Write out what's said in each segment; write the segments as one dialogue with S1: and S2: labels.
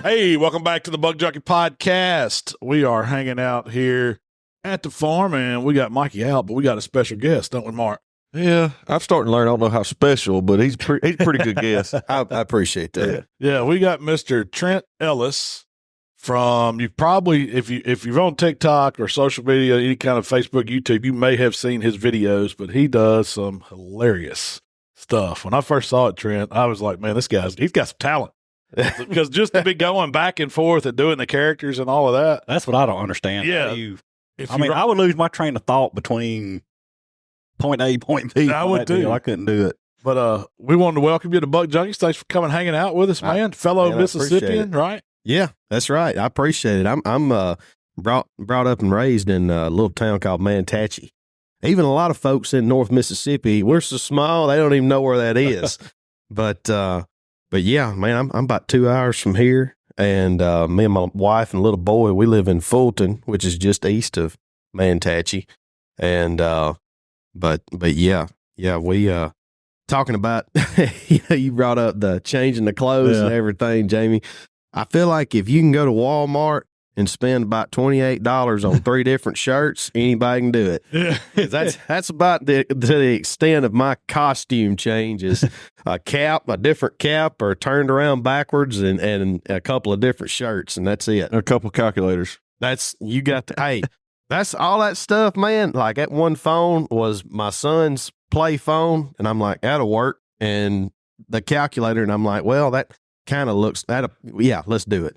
S1: Hey, welcome back to the Buck Junkie Podcast. We are hanging out here at the farm, and we got Mikey out, but we got a special guest, don't we, Mark?
S2: Yeah, I'm starting to learn. I don't know how special, but he's a pretty good guest.
S3: I appreciate that.
S1: Yeah, we got Mr. Trent Ellis from, you probably, if you're on TikTok or social media, any kind of Facebook, YouTube, you may have seen his videos, but he does some hilarious stuff. When I first saw it, Trent, I was like, man, he's got some talent. Because just to be going back and forth and doing the characters and all of that.
S4: That's what I don't understand.
S1: Yeah.
S4: I would lose my train of thought between point A, point B.
S1: I would too.
S4: I couldn't do it.
S1: But we wanted to welcome you to Buck Junkies. Thanks for coming hanging out with us, man. Fellow Mississippian, right?
S3: Yeah, that's right. I appreciate it. I'm brought up and raised in a little town called Manatee. Even a lot of folks in North Mississippi, we're so small they don't even know where that is. But yeah, man, I'm about 2 hours from here, and me and my wife and little boy, we live in Fulton, which is just east of Manatee, and but yeah, we talking about you brought up the changing the clothes and everything, Jamie. I feel like if you can go to Walmart and spend about $28 on 3 different shirts, anybody can do it.
S1: Yeah.
S3: That's about to the extent of my costume changes. A different cap, or turned around backwards, and a couple of different shirts, and that's it.
S2: A couple of calculators.
S3: That's all that stuff, man. Like, that one phone was my son's play phone, and I'm like, that'll work. And the calculator, and I'm like, well, that kind of looks let's do it,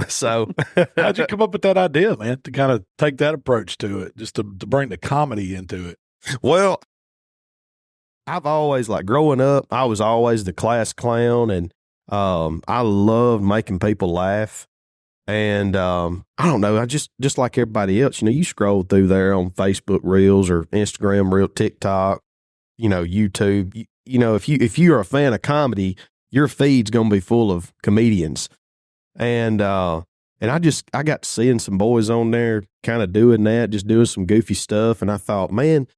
S3: So
S1: how'd you come up with that idea, man, to kind of take that approach to it, just to bring the comedy into it?
S3: Well, I've always, like, growing up, I was always the class clown, and I loved making people laugh. And I don't know, I just like everybody else, you scroll through there on Facebook Reels or Instagram Reel, TikTok, YouTube. If you're a fan of comedy, your feed's gonna be full of comedians. And I got to seeing some boys on there kind of doing that, just doing some goofy stuff, and I thought, man,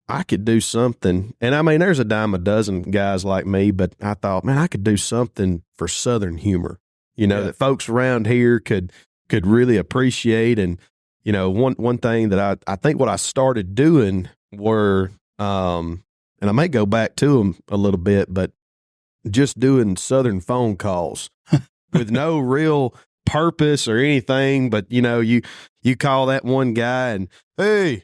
S3: I could do something. And I mean, there's a dime a dozen guys like me, but I thought, man, I could do something for Southern humor, that folks around here could really appreciate. And, one thing that I think what I started doing were, and I may go back to them a little bit, but just doing Southern phone calls with no real purpose or anything. But, you call that one guy and, hey,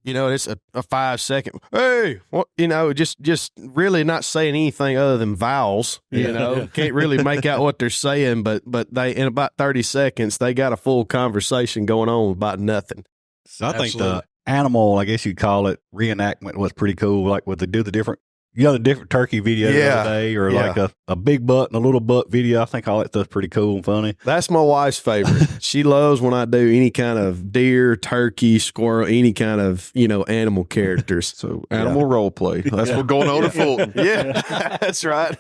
S3: it's a 5-second, hey, what, just really not saying anything other than vowels, can't really make out what they're saying, but they, in about 30 seconds, they got a full conversation going on about nothing.
S4: So I think the animal, I guess you'd call it, reenactment was pretty cool. Like, what they do the different turkey video the other day, or like a big butt and a little butt video. I think all that stuff's pretty cool and funny.
S3: That's my wife's favorite. She loves when I do any kind of deer, turkey, squirrel, any kind of, animal characters.
S2: So animal role play. That's what's going on at Fulton.
S3: Yeah, that's right.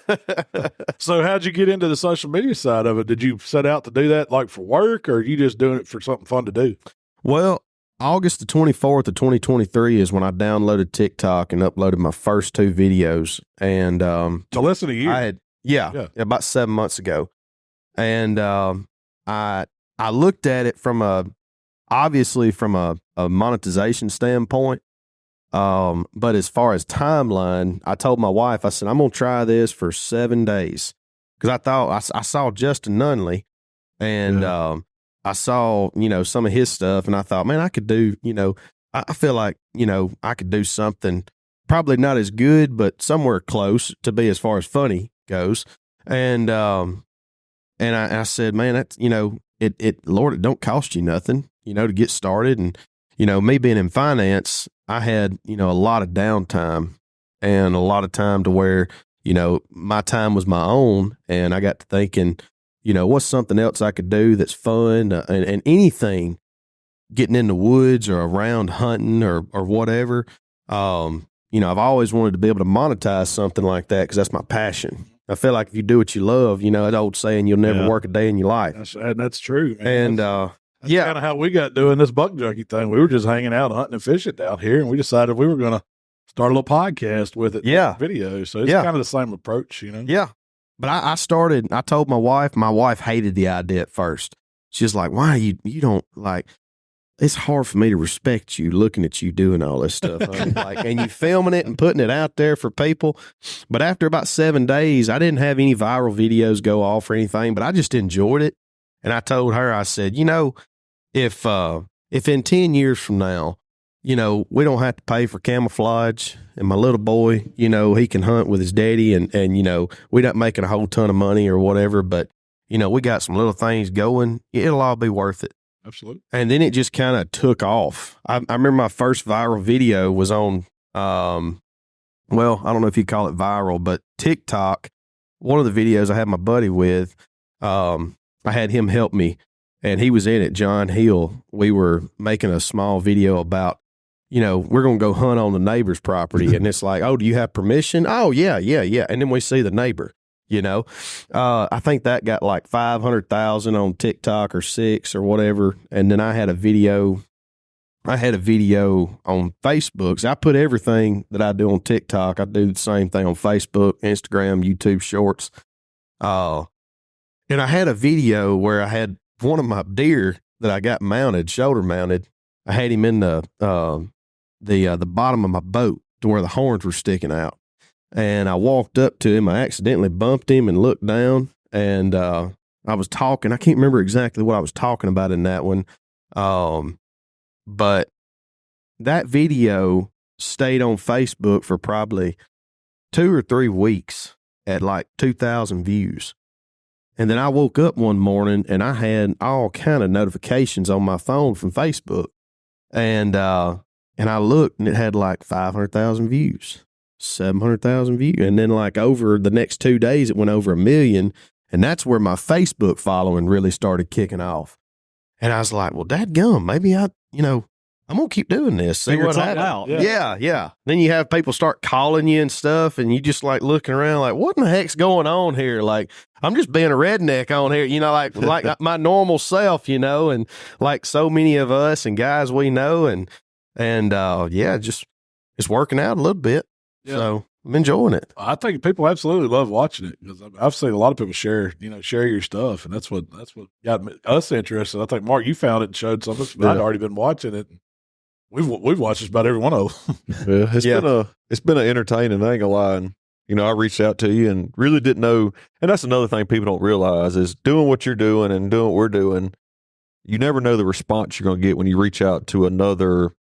S1: So how'd you get into the social media side of it? Did you set out to do that like for work, or are you just doing it for something fun to do?
S3: Well, August the 24th of 2023 is when I downloaded TikTok and uploaded my first 2 videos. And
S1: so less than a year.
S3: I had, about 7 months ago. And I looked at it obviously from a monetization standpoint. But as far as timeline, I told my wife, I said, I'm going to try this for 7 days. Because I thought I saw Justin Nunley, and I saw, some of his stuff, and I thought, man, I could do, I feel like, I could do something probably not as good, but somewhere close to be as far as funny goes. And I said, man, that's, Lord, it don't cost you nothing, to get started. And, me being in finance, I had, a lot of downtime and a lot of time to where, my time was my own. And I got to thinking, what's something else I could do that's fun, and anything getting in the woods or around hunting or whatever. I've always wanted to be able to monetize something like that, because that's my passion. I feel like if you do what you love, that old saying, you'll never work a day in your life.
S1: That's true, man.
S3: And
S1: that's kind of how we got doing this Buck Junkie thing. We were just hanging out, hunting and fishing down here, and we decided we were going to start a little podcast with it.
S3: Yeah.
S1: Video. So it's kind of the same approach,
S3: Yeah. But I told my wife hated the idea at first. She's like, why you don't like, it's hard for me to respect you looking at you doing all this stuff. Like, and you filming it and putting it out there for people. But after about 7 days, I didn't have any viral videos go off or anything, but I just enjoyed it. And I told her, I said, if in 10 years from now, we don't have to pay for camouflage and my little boy, he can hunt with his daddy and we're not making a whole ton of money or whatever, but we got some little things going. It'll all be worth it.
S1: Absolutely.
S3: And then it just kind of took off. I remember my first viral video was on, well, I don't know if you call it viral, but TikTok. One of the videos I had my buddy with, I had him help me, and he was in it, John Hill. We were making a small video about, we're going to go hunt on the neighbor's property. And it's like, oh, do you have permission? Oh, yeah. And then we see the neighbor. I think that got like 500,000 on TikTok or 6 or whatever. And then I had a video on Facebook. So I put everything that I do on TikTok. I do the same thing on Facebook, Instagram, YouTube Shorts. And I had a video where I had one of my deer that I got mounted, shoulder mounted. I had him in the bottom of my boat to where the horns were sticking out. And I walked up to him. I accidentally bumped him and looked down. And I was talking. I can't remember exactly what I was talking about in that one. But that video stayed on Facebook for probably 2 or 3 weeks at like 2,000 views. And then I woke up one morning and I had all kind of notifications on my phone from Facebook. And I looked and it had like 500,000 views. 700,000 views. And then like over the next 2 days, it went over 1 million. And that's where my Facebook following really started kicking off. And I was like, well, dadgum, maybe I'm going to keep doing this. See what's happening. Yeah. Then you have people start calling you and stuff. And you just like looking around like, what in the heck's going on here? Like, I'm just being a redneck on here, like my normal self, and like so many of us and guys we know. And just it's working out a little bit. Yeah. So I'm enjoying it.
S1: I think people absolutely love watching it because I've seen a lot of people share your stuff, and that's what got us interested. I think Mark, you found it and showed something, but I'd already been watching it. We've watched just about every one of them.
S2: It's been an entertaining. I ain't gonna lie. And, I reached out to you and really didn't know. And that's another thing people don't realize is doing what you're doing and doing what we're doing. You never know the response you're gonna get when you reach out to another,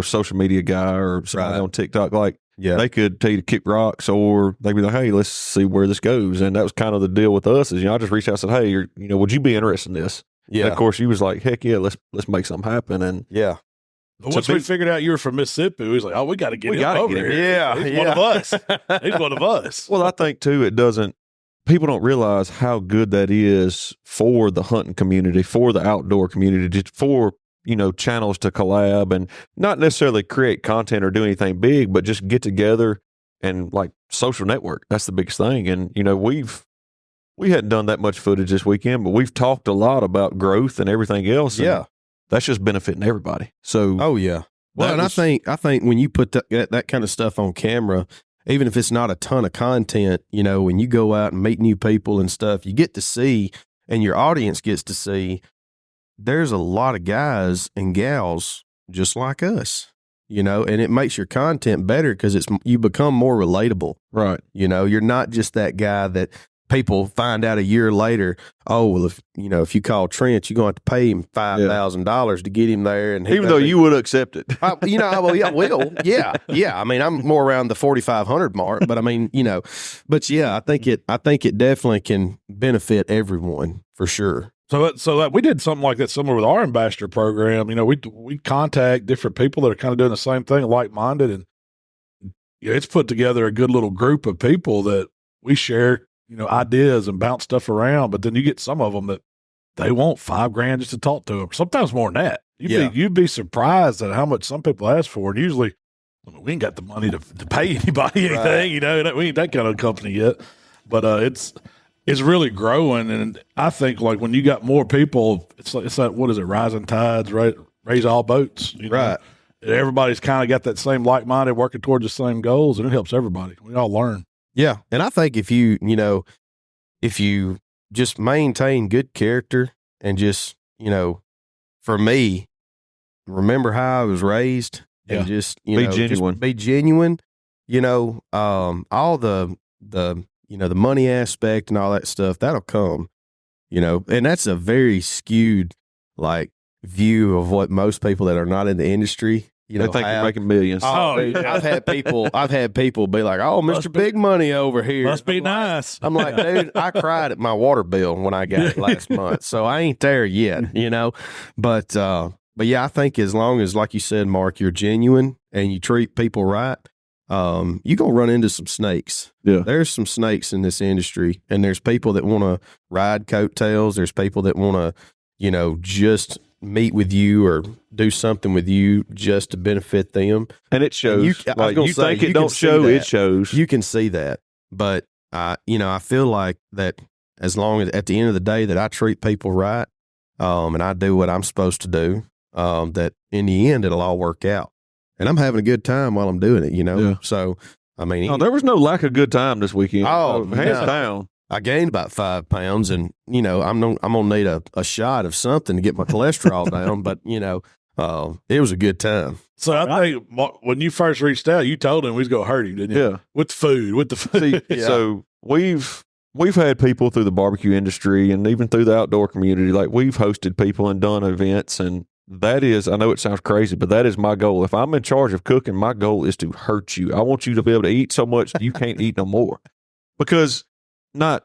S2: social media guy or somebody on TikTok. Like, they could tell you to kick rocks, or they'd be like, hey, let's see where this goes. And that was kind of the deal with us is, I just reached out and said, hey, would you be interested in this? Yeah. And of course, you was like, heck yeah, let's make something happen. And
S3: yeah.
S1: But once we figured out you were from Mississippi, we was like, oh, we got to get him over here.
S3: Yeah.
S1: He's one of us. He's one of us.
S2: Well, I think, too, people don't realize how good that is for the hunting community, for the outdoor community, just for channels to collab and not necessarily create content or do anything big, but just get together and like social network. That's the biggest thing. And, we hadn't done that much footage this weekend, but we've talked a lot about growth and everything else.
S3: Yeah.
S2: That's just benefiting everybody. So,
S3: oh yeah. Well, and I think when you put that kind of stuff on camera, even if it's not a ton of content, when you go out and meet new people and stuff, you get to see, and your audience gets to see, there's a lot of guys and gals just like us, and it makes your content better because you become more relatable.
S2: Right.
S3: You're not just that guy that people find out a year later, oh, well, if you call Trent, you're going to have to pay him $5,000 to get him there. And
S2: even though you would accept it.
S3: I will. Yeah. I mean, I'm more around the 4,500 mark, but I mean, but yeah, I think it definitely can benefit everyone for sure.
S1: So we did something like that similar with our ambassador program. We contact different people that are kind of doing the same thing, like-minded, and it's put together a good little group of people that we share, ideas and bounce stuff around. But then you get some of them that they want $5,000 just to talk to them. Sometimes more than that. You'd be surprised at how much some people ask for. And usually, we ain't got the money to pay anybody anything. Right. We ain't that kind of company yet. But it's really growing, and I think like when you got more people, it's like what is it? Rising tides, right? Raise all boats,
S3: right?
S1: Everybody's kind of got that same like-minded, working towards the same goals, and it helps everybody. We all learn.
S3: Yeah, and I think if you if you just maintain good character and just, for me, remember how I was raised and just,
S2: be genuine.
S3: just be genuine, all the money aspect and all that stuff, that'll come, and that's a very skewed, like, view of what most people that are not in the industry,
S2: they think you're making millions.
S3: Dude, I've had people be like, "Oh, Mr. Big Money over here
S1: must be nice."
S3: I'm like, dude, I cried at my water bill when I got it last month, so I ain't there yet, But yeah, I think as long as, like you said, Mark, you're genuine and you treat people right, you're gonna run into some snakes.
S2: Yeah,
S3: there's some snakes in this industry, and there's people that want to ride coattails. There's people that want to, just meet with you or do something with you just to benefit them,
S2: and it shows. You think it don't show, it shows.
S3: You can see that, but I feel like that as long as at the end of the day that I treat people right, and I do what I'm supposed to do, that in the end it'll all work out, and I'm having a good time while I'm doing it.
S2: Yeah.
S3: So I mean,
S2: there was no lack of good time this weekend. Hands down.
S3: I gained about 5 pounds, and I'm gonna need a shot of something to get my cholesterol down. But it was a good time.
S1: So I think when you first reached out, you told him we was gonna hurt him, didn't you?
S2: Yeah,
S1: with the food.
S2: See, so we've had people through the barbecue industry and even through the outdoor community. Like, we've hosted people and done events, and that is, I know it sounds crazy, but that is my goal. If I'm in charge of cooking, my goal is to hurt you. I want you to be able to eat so much you can't eat no more, because. Not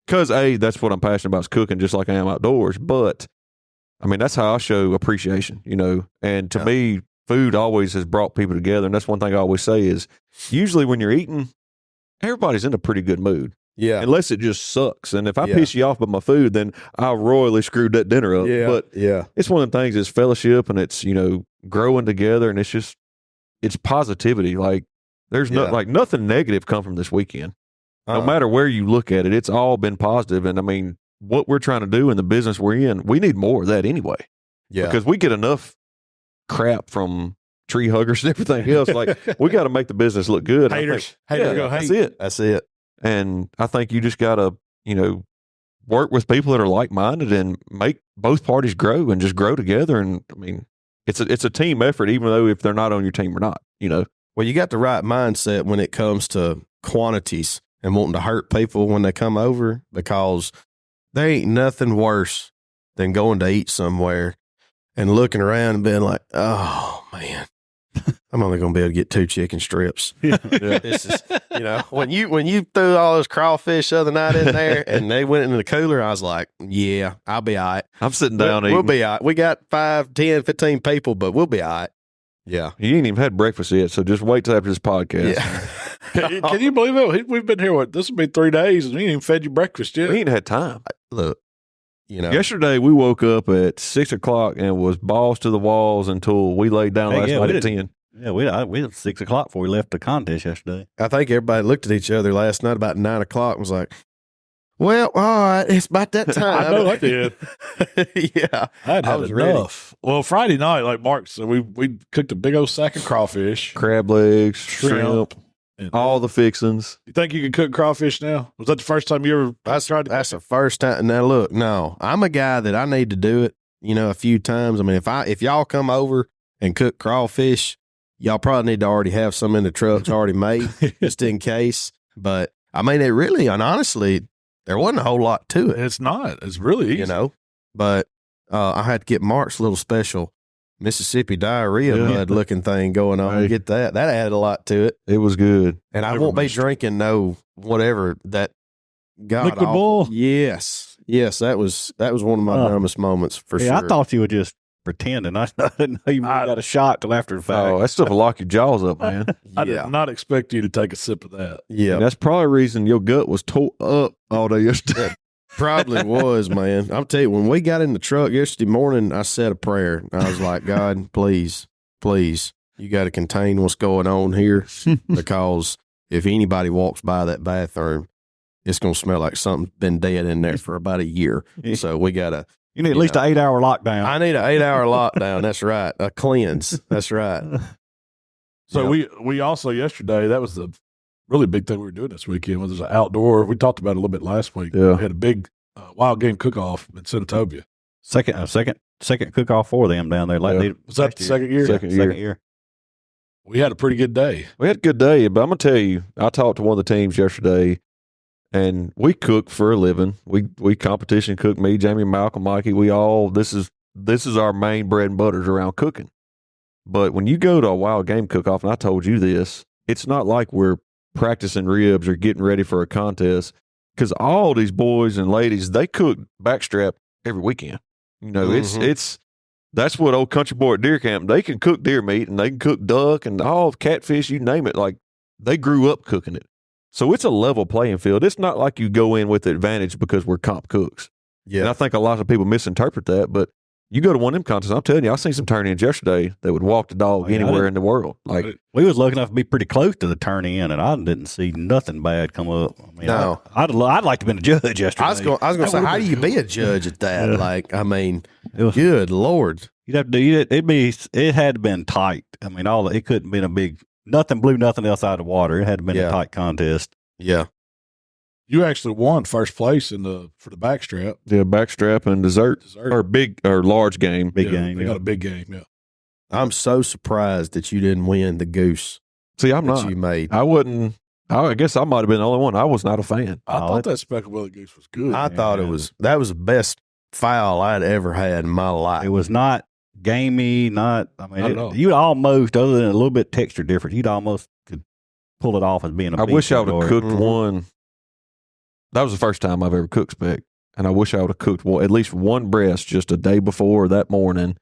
S2: because that's what I'm passionate about, is cooking, just like I am outdoors. But I mean, that's how I show appreciation, And to me, food always has brought people together. And that's one thing I always say is, usually when you're eating, everybody's in a pretty good mood.
S3: Yeah.
S2: Unless it just sucks. And if I piss you off with my food, then I royally screwed that dinner up.
S3: Yeah.
S2: But it's one of the things, it's fellowship, and it's, growing together, and it's positivity. Like, there's nothing negative come from this weekend. No matter where you look at it, it's all been positive. And I mean, what we're trying to do in the business we're in, we need more of that anyway.
S3: Yeah.
S2: Because we get enough crap from tree huggers and everything else. Like, we got to make the business look good.
S1: Haters go hate.
S2: That's it. And I think you just got to, work with people that are like-minded and make both parties grow and just grow together. And I mean, it's a team effort, even though if they're not on your team or not,
S3: Well, you got the right mindset when it comes to quantities and wanting to hurt people when they come over, because there ain't nothing worse than going to eat somewhere and looking around and being like, oh man, I'm only going to be able to get 2 chicken strips. This is, when you threw all those crawfish the other night in there and they went into the cooler, I was like, yeah, I'll be all right.
S2: I'm sitting down eating.
S3: We'll be all right. We got 5, 10, 15 people, but we'll be all right. Yeah.
S2: You ain't even had breakfast yet, so just wait till after this podcast.
S3: Yeah.
S1: Can you believe it? We've been here, this will be 3 days, and we ain't even fed you breakfast yet.
S2: We ain't had time.
S3: Look,
S2: yesterday we woke up at 6 o'clock and was balls to the walls until we laid down last night at 10.
S4: Yeah, we at 6 o'clock before we left the contest yesterday.
S3: I think everybody looked at each other last night about 9 o'clock and was like, well, all right, it's about that time.
S1: I know I did.
S3: Yeah.
S1: I was enough. Ready. Well, Friday night, like Mark said, we cooked a big old sack of crawfish.
S2: Crab legs, shrimp, all the fixings.
S1: You think you can cook crawfish now? Was that the first time you ever tried to?
S3: That's the first time. Now, look, no, I'm a guy that I need to do it, a few times. I mean, if y'all come over and cook crawfish, y'all probably need to already have some in the trucks already made, just in case. But, I mean, it really, and honestly, there wasn't a whole lot to it.
S1: It's not. It's really easy.
S3: But I had to get Mark's little special Mississippi diarrhea mud looking thing going on. Right. Get that. That added a lot to it.
S2: It was good.
S3: And I won't be drinking whatever that got
S4: Liquid Bull.
S3: Yes. That was one of my dumbest moments for sure.
S4: I thought you were just pretending. I didn't know you got a shot till after the fact.
S2: Oh, that stuff will lock your jaws up, man.
S1: I did not expect you to take a sip of that.
S3: Yeah.
S2: And that's probably the reason your gut was tore up all day yesterday.
S3: Probably was, man. I'll tell you, when we got in the truck yesterday morning, I said a prayer. I was like, God, please, you got to contain what's going on here, because if anybody walks by that bathroom, it's going to smell like something's been dead in there for about a year. So we got to.
S4: You need at least an 8-hour lockdown.
S3: I need an 8-hour lockdown. That's right. A cleanse. That's right.
S1: So we also yesterday, that was the really big thing we were doing this weekend was an outdoor. We talked about it a little bit last week.
S2: Yeah.
S1: We had a big wild game cook-off in Senatobia.
S4: Second cook off for them down there.
S2: Yeah.
S1: Was that the second year?
S2: Second year.
S1: We had a pretty good day.
S2: We had a good day, but I'm gonna tell you, I talked to one of the teams yesterday, and we cook for a living. We competition cook. Me, Jamie, Malcolm, Mikey. We all this is our main bread and butters around cooking. But when you go to a wild game cook off, and I told you this, it's not like we're practicing ribs or getting ready for a contest, because all these boys and ladies, they cook backstrap every weekend. You know, it's that's what old country boy at deer camp, they can cook deer meat and they can cook duck and all catfish, you name it. Like, they grew up cooking it. So it's a level playing field. It's not like you go in with the advantage because we're comp cooks.
S3: Yeah.
S2: And I think a lot of people misinterpret that, but you go to one of them contests, I'm telling you, I seen some turn-ins yesterday that would walk the dog anywhere in the world. Like,
S4: we was lucky enough to be pretty close to the turn-in, and I didn't see nothing bad come up. I mean,
S3: No.
S4: I'd like to have been a judge yesterday.
S3: I was going to say, how do you be a judge at that?
S4: Yeah.
S3: Like, I mean,
S4: It was-
S3: good Lord.
S4: You'd have to do it had to been tight. I mean, it couldn't been a big nothing blew nothing else out of the water. It had to been
S3: Yeah.
S4: a tight contest.
S3: Yeah.
S1: You actually won first place for the backstrap.
S2: yeah, backstrap and dessert. Or large game.
S4: Big
S1: Yeah,
S4: game.
S1: They
S4: Yeah.
S1: got a big game, yeah.
S3: I'm so surprised that you didn't win the goose
S2: See, I'm
S3: that
S2: not.
S3: you made.
S2: I guess I might have been the only one. I was not a fan.
S1: I
S4: Oh,
S1: thought that speckled willie goose was good.
S3: I thought that was the best foul I'd ever had in my life.
S4: It was not gamey,
S1: Not at all.
S4: you'd almost, other than a little bit texture difference, you'd almost could pull it off as being a
S2: I
S4: beef
S2: wish I would
S4: or-
S2: have cooked
S3: Mhm.
S2: one. That was the first time I've ever cooked spec, and I wish I would have cooked at least one breast just a day before or that morning,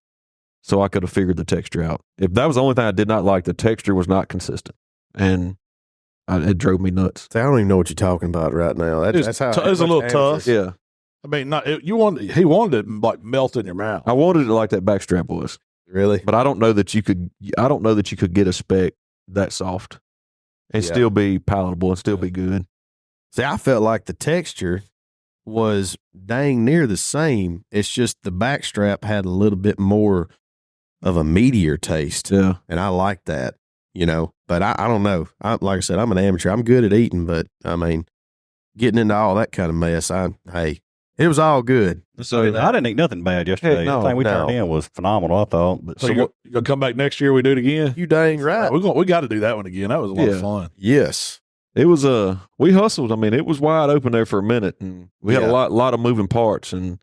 S2: so I could have figured the texture out. If that was the only thing I did not like, the texture was not consistent, and it drove me nuts.
S3: I don't even know what you're talking about right now. That's how
S1: It was a little tough.
S2: Yeah,
S1: I mean, he wanted it like melt in your mouth.
S2: I wanted it like that backstrap was,
S3: Really?
S2: but I don't know that you could. I don't know that you could get a spec that soft and
S3: Yeah.
S2: still be palatable and still be good.
S3: See, I felt like the texture was dang near the same. It's just the backstrap had a little bit more of a meatier taste.
S2: Yeah,
S3: And I like that, But I don't know. Like I said, I'm an amateur. I'm good at eating, but I mean, getting into all that kind of mess, it was all good.
S2: so
S4: I didn't eat nothing bad yesterday.
S2: Heck no,
S4: the thing we
S3: no.
S4: turned in was phenomenal, I thought. But
S1: So you gonna come back next year? We do it again.
S3: You dang right.
S1: We got to do that one again. That was a lot
S2: Yeah.
S1: of fun.
S3: Yes.
S2: it was we hustled. I mean, it was wide open there for a minute, and we had a
S3: Yeah.
S2: lot of moving parts, and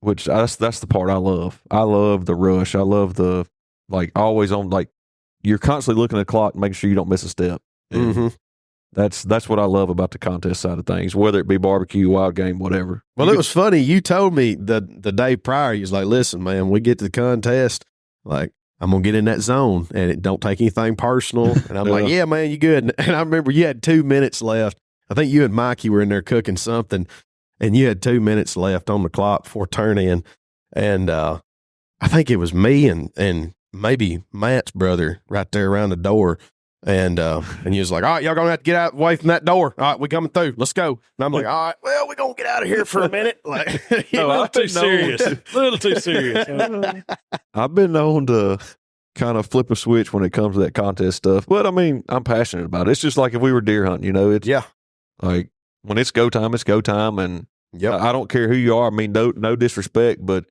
S2: which that's the part I love. I love the rush. I love the always on, you're constantly looking at the clock and making sure you don't miss a step. And
S3: Mm-hmm.
S2: That's what I love about the contest side of things, whether it be barbecue, wild game, whatever.
S3: Well, it was funny. You told me the day prior, you was like, listen, man, we get to the contest, like, I'm going to get in that zone and it don't take anything personal. And I'm like, yeah, man, you good. And I remember you had 2 minutes left. I think you and Mikey were in there cooking something and you had 2 minutes left on the clock before turn in. And I think it was me and maybe Matt's brother right there around the door. And you was like, all right, y'all going to have to get out away from that door. All right, we coming through. Let's go. And I'm like, all right, well, we're going to get out of here for a minute. Like,
S1: A little too serious. A little too serious.
S2: I've been known to kind of flip a switch when it comes to that contest stuff, but I mean, I'm passionate about it. It's just like if we were deer hunting, it's
S3: Yeah.
S2: like when it's go time, it's go time, and
S3: Yep.
S2: I don't care who you are. I mean, no disrespect, but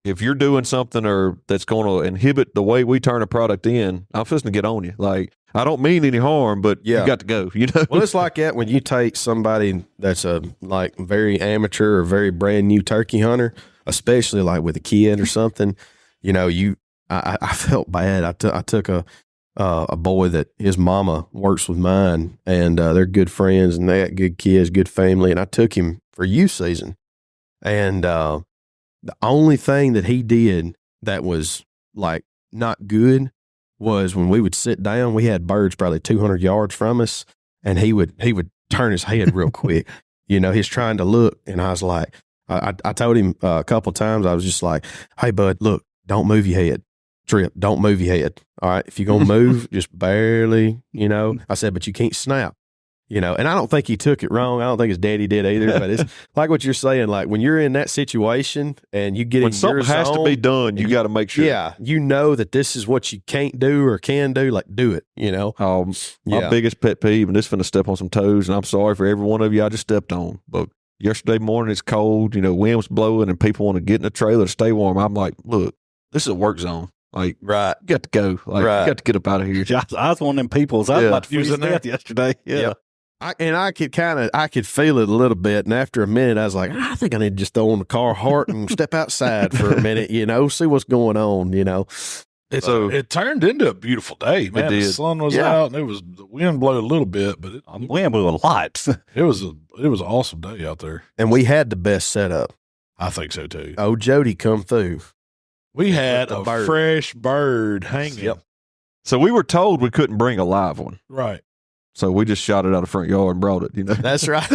S2: if you're doing something or that's going to inhibit the way we turn a product in, I'm supposed to get on you. Like, I don't mean any harm, but
S3: Yeah.
S2: you got to go. You know.
S3: Well, it's like that when you take somebody that's a very amateur or very brand new turkey hunter, especially like with a kid or something. I felt bad. I took a boy that his mama works with mine, and they're good friends, and they got good kids, good family, and I took him for youth season, and the only thing that he did that was like not good was when we would sit down, we had birds probably 200 yards from us, and he would turn his head real quick. He's trying to look, and I was like, I told him a couple times, I was just like, hey, bud, look, don't move your head. Trip, don't move your head. All right, if you're going to move, just barely, I said, but you can't snap. And I don't think he took it wrong. I don't think his daddy did either. But it's like what you're saying. Like when you're in that situation and you get
S2: when
S3: in
S2: something
S3: your
S2: has to
S3: zone,
S2: be done, you got to make sure.
S3: Yeah, you know that this is what you can't do or can do. Like do it.
S2: My biggest pet peeve, and this is finna step on some toes, and I'm sorry for every one of you I just stepped on. But yesterday morning it's cold. Wind was blowing, and people want to get in the trailer to stay warm. I'm like, look, this is a work zone. Like,
S3: right,
S2: you got to go. Like, you got to get up out of here.
S4: I was one of them peoples. I was about to freeze to death yesterday. Yeah.
S3: I could feel it a little bit. And after a minute, I was like, I think I need to just throw on the car heart and step outside for a minute, see what's going on,
S1: So it turned into a beautiful day, man. The sun was out, and the wind blew a little bit, but
S4: wind blew a lot.
S1: it was an awesome day out there,
S3: and we had the best setup.
S1: I think so too.
S3: Oh, Jody come through.
S1: We had a fresh bird hanging.
S3: Yep.
S2: So we were told we couldn't bring a live one,
S1: right?
S2: So we just shot it out of the front yard and brought it.
S3: That's right.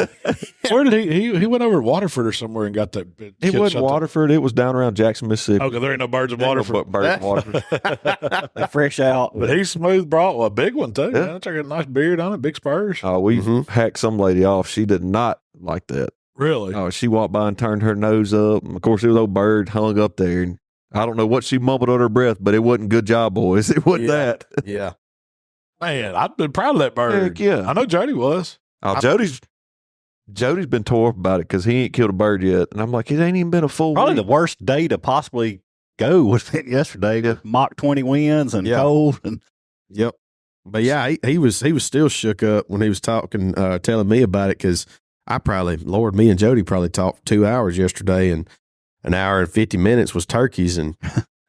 S1: Where did he went over to Waterford or somewhere and got that?
S2: It wasn't Waterford. It was down around Jackson, Mississippi.
S1: Okay, there ain't no birds in Waterford.
S2: Birds in Waterford.
S4: They're fresh out.
S1: But he smooth brought a big one too. Yeah. Got a nice beard on it, big spurs.
S2: We hacked some lady off. She did not like that.
S1: Really?
S2: She walked by and turned her nose up. And of course, it was old bird hung up there. And I don't know what she mumbled under her breath, but it wasn't good job, boys. It wasn't that.
S3: Yeah.
S1: Man, I've been proud of that bird.
S2: Heck yeah.
S1: I know Jody was.
S2: Jody's been tore up about it because he ain't killed a bird yet. And I'm like, it ain't even been a full
S4: Probably
S2: week.
S4: the worst day to possibly go was yesterday. Yeah. Mach 20 winds and cold. And
S3: Yep. But yeah, he was still shook up when he was talking, telling me about it because me and Jody probably talked 2 hours yesterday, and an hour and 50 minutes was turkeys. And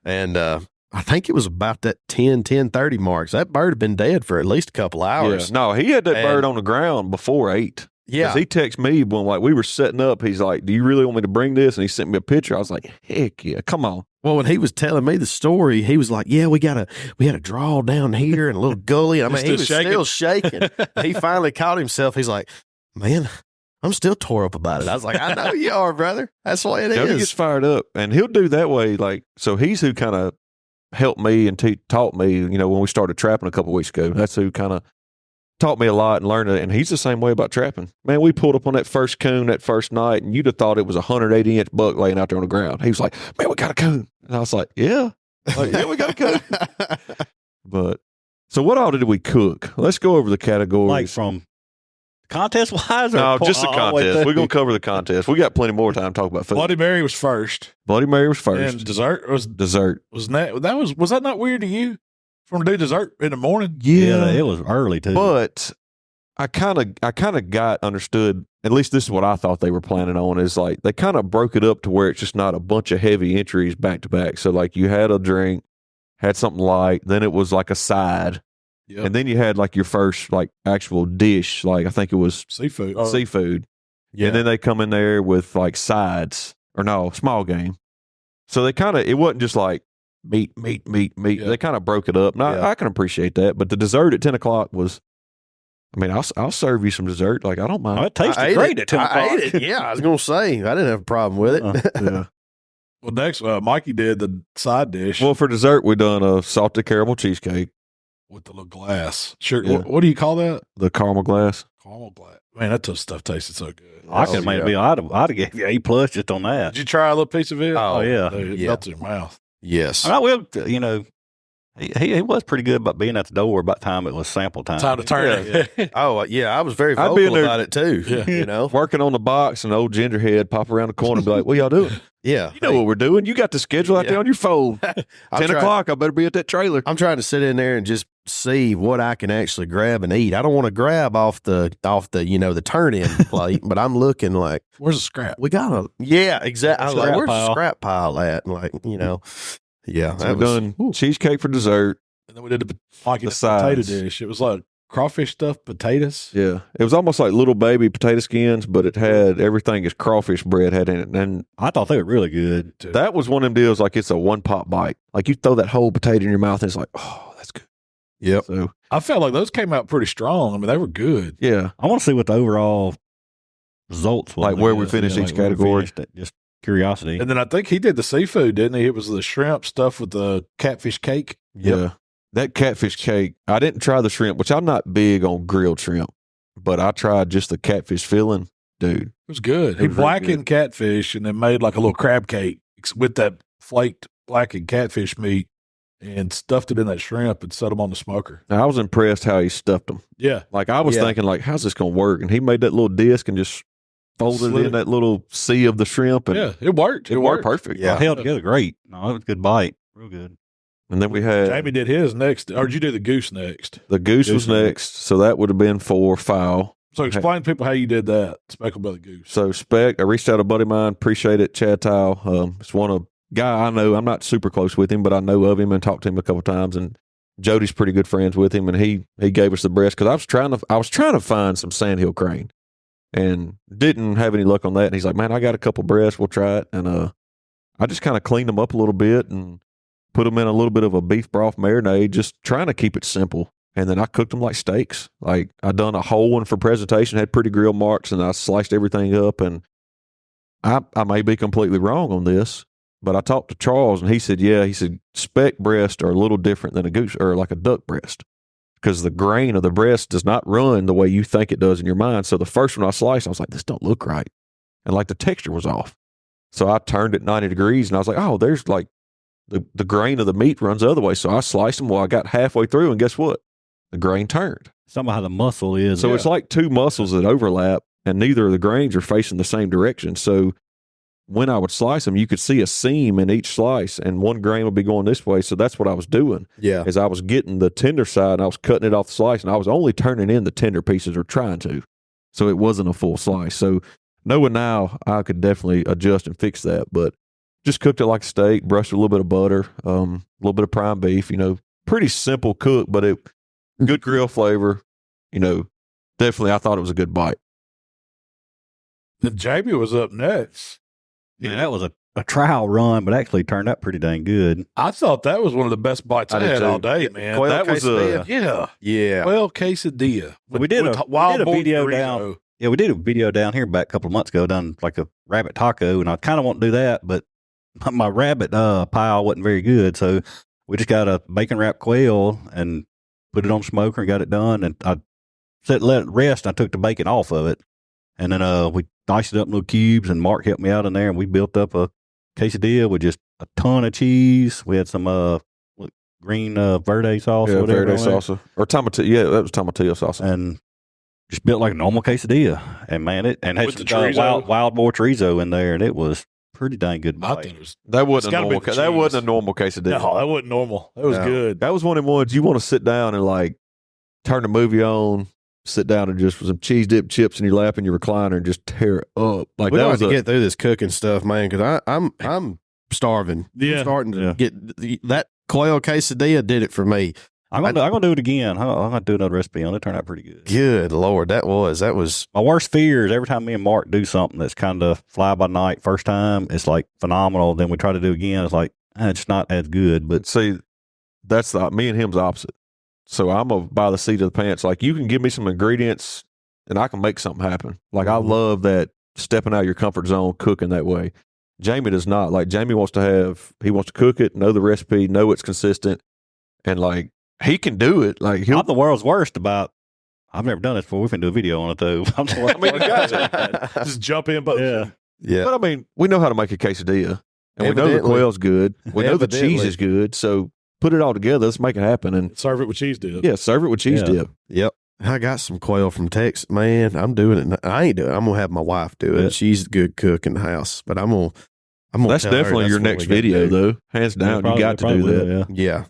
S3: I think it was about that 10:30 mark. So that bird had been dead for at least a couple hours.
S2: Yeah. No, he had that bird on the ground before 8.
S3: Yeah.
S2: He texted me when we were setting up. He's like, do you really want me to bring this? And he sent me a picture. I was like, heck yeah, come on.
S3: Well, when he was telling me the story, he was like, yeah, we had a draw down here and a little gully. I mean, he was still shaking. He finally caught himself. He's like, man, I'm still tore up about it. I was like, I know you are, brother. That's the way it
S2: Jody
S3: is.
S2: gets fired up, and he'll do that way. Like, so he's who kind of helped me and taught me, when we started trapping a couple of weeks ago. That's who kind of taught me a lot and learned it. And he's the same way about trapping. Man, we pulled up on that first coon that first night, and you'd have thought it was a 180-inch buck laying out there on the ground. He was like, man, we got a coon. And I was like, yeah. We got a coon. But, so what all did we cook? Let's go over the categories.
S4: like from contest-wise?
S2: No, just the contest. We're going to cover the contest. We got plenty more time to talk about food.
S1: Bloody Mary was first.
S2: Bloody Mary was first.
S1: And dessert was
S2: Dessert.
S1: was that not weird to you? From to do dessert in the morning?
S4: Yeah, it was early too.
S2: But I kind of got understood, at least this is what I thought they were planning on, is like they kind of broke it up to where it's just not a bunch of heavy entries back to back. So like you had a drink, had something light, then it was like a side. Yep. And then you had like your first like actual dish, like I think it was seafood. Yeah. And then they come in there with like sides, or no, small game. So they it wasn't just like meat. Yeah. They kind of broke it up. Now I can appreciate that, but the dessert at 10 o'clock was, I mean, I'll serve you some dessert. Like, I don't mind.
S4: It tasted great at 10 o'clock.
S3: I ate it. Yeah, I was going to say, I didn't have a problem with it.
S2: Yeah.
S1: Well, next, Mikey did the side dish.
S2: Well, for dessert, we done a salted caramel cheesecake.
S1: With the little glass. Sure.
S2: Yeah.
S1: What do you call that?
S2: The caramel glass.
S1: Caramel glass. Man, that stuff tasted so good.
S4: I could have made a meal. I'd have gave you A+ just on that.
S1: Did you try a little piece of it?
S4: Oh yeah.
S1: It melted in your mouth.
S3: Yes.
S4: I will, he was pretty good about being at the door by the time it was sample time.
S1: Time to turn it.
S3: Oh, yeah. I was very vocal about it too.
S1: Yeah.
S2: Working on the box, and old gingerhead pop around the corner and be like, what y'all doing?
S3: Yeah.
S2: You know what we're doing. You got the schedule out there on your phone. 10 o'clock, I better be at that trailer.
S3: I'm trying to sit in there and just see what I can actually grab and eat. I don't want to grab off the the turn-in plate, but I'm looking like,
S1: where's the scrap?
S3: We got exactly. I was like, where's the scrap pile at? And like, yeah.
S2: So we done cheesecake for dessert.
S1: And then we did the potato dish. It was like crawfish stuffed potatoes.
S2: Yeah. It was almost like little baby potato skins, but it had everything as crawfish bread had in it. And
S4: I thought they were really good.
S2: That was one of them deals like it's a one pot bite. Like you throw that whole potato in your mouth and it's like, oh, that's good.
S3: Yep.
S2: So
S1: I felt like those came out pretty strong. I mean, they were good.
S2: Yeah.
S4: I want to see what the overall results were.
S2: Like where we finished each category.
S4: Just curiosity.
S1: And then I think he did the seafood, didn't he? It was the shrimp stuff with the catfish cake.
S2: Yeah. That catfish cake, I didn't try the shrimp, which I'm not big on grilled shrimp. but I tried just the catfish filling, dude.
S1: It was good.
S2: It
S1: He
S2: was really
S1: blackened catfish and then made like a little crab cake with that flaked blackened catfish meat and stuffed it in that shrimp and set them on the smoker.
S2: Now, I was impressed how he stuffed them.
S1: Yeah.
S2: Like I was thinking, like, how's this going to work? And he made that little disc and just folded it in that little sea of the shrimp. And
S1: yeah, it worked.
S2: It worked perfect.
S4: Yeah, held together great. No, it was a good bite. Real good.
S2: And then we had
S1: Jamie did his next, or did you do the goose next?
S2: the goose was next, so that would have been for fowl.
S1: So explain to people how you did that speckled belly goose.
S2: So I reached out to a buddy of mine, appreciate it, Chad Tile. It's one of guy I know. I'm not super close with him, but I know of him and talked to him a couple of times. And Jody's pretty good friends with him, and he gave us the breast because I was trying to find some sandhill crane, and didn't have any luck on that. And he's like, "Man, I got a couple breasts. We'll try it." And I just kind of cleaned them up a little bit and put them in a little bit of a beef broth marinade, just trying to keep it simple. And then I cooked them like steaks. Like I done a whole one for presentation, had pretty grill marks, and I sliced everything up. And I may be completely wrong on this, but I talked to Charles, and he said, speck breast are a little different than a goose or like a duck breast because the grain of the breast does not run the way you think it does in your mind. So the first one I sliced, I was like, this don't look right. And like the texture was off. So I turned it 90 degrees, and I was like, oh, there's like the grain of the meat runs the other way. So I sliced them. Well, I got halfway through, and guess what? The grain turned.
S4: Something how the muscle is.
S2: So it's like two muscles that overlap, and neither of the grains are facing the same direction. So when I would slice them, you could see a seam in each slice, and one grain would be going this way. So that's what I was doing.
S3: Yeah.
S2: Is I was getting the tender side, and I was cutting it off the slice, and I was only turning in the tender pieces, or trying to. So it wasn't a full slice. So knowing now, I could definitely adjust and fix that. But just cooked it like a steak, brushed a little bit of butter, a little bit of prime beef, pretty simple cook, but it good grill flavor, definitely I thought it was a good bite.
S1: Then Jamie was up next.
S4: Yeah, that was a trial run, but actually turned out pretty dang good.
S1: I thought that was one of the best bites I had all day, man.
S3: Quail
S1: That was
S3: quesadilla? Yeah.
S1: Quail quesadilla.
S4: We did a video down. Yeah, we did a video down here back a couple of months ago, done like a rabbit taco, and I kind of want to do that, but my rabbit pile wasn't very good, so we just got a bacon wrapped quail and put it on smoker and got it done, and I let it rest. And I took the bacon off of it, and then we diced it up in little cubes, and Mark helped me out in there, and we built up a quesadilla with just a ton of cheese. We had some green verde sauce, or whatever,
S2: verde salsa, or tomatillo. Yeah, that was tomatillo sauce,
S4: and just built like a normal quesadilla. And man, it had
S1: with
S4: some wild boar chorizo in there, and it was pretty dang good.
S1: I think it was.
S2: That wasn't a normal. That wasn't a normal quesadilla.
S1: No, that wasn't normal. That was good.
S2: That was one of the ones you want to sit down and like turn the movie on, sit down and just with some cheese dip chips in your lap in your recliner and just tear it up. Like
S3: We
S2: that
S3: don't
S2: was
S3: have to get through this cooking stuff, man, because I'm starving.
S1: Yeah.
S3: I'm starting to get that quail quesadilla did it for me.
S4: I'm gonna do it again. I'm gonna do another recipe on it. It turned out pretty good.
S3: Good Lord, that was
S4: My worst fear is every time me and Mark do something that's kind of fly by night first time, it's like phenomenal. Then we try to do it again, it's like it's not as good. But
S2: see, that's me and him's opposite. So I'm by the seat of the pants. Like you can give me some ingredients and I can make something happen. Like I love that stepping out of your comfort zone, cooking that way. Jamie does not. Like Jamie wants to cook it, know the recipe, know it's consistent, and like he can do it. Like
S4: I'm the world's worst about. I've never done this before. We can do a video on it though. I'm the world's worst.
S1: Just jump in, but
S3: yeah.
S2: But I mean, we know how to make a quesadilla, and we know the quail's good. We know the cheese is good. So put it all together. Let's make it happen and
S1: serve it with cheese dip.
S2: Yeah, serve it with cheese dip.
S3: Yep. I got some quail from Texas, man. I'm doing it. I ain't doing it. I'm gonna have my wife do it.
S4: Yeah.
S3: She's a good cook in the house, but I'm gonna.
S2: That's
S3: tell her
S2: definitely your
S3: what
S2: next
S3: we gotta
S2: video,
S3: do.
S2: though. Hands down, you got to do that.
S3: Yeah.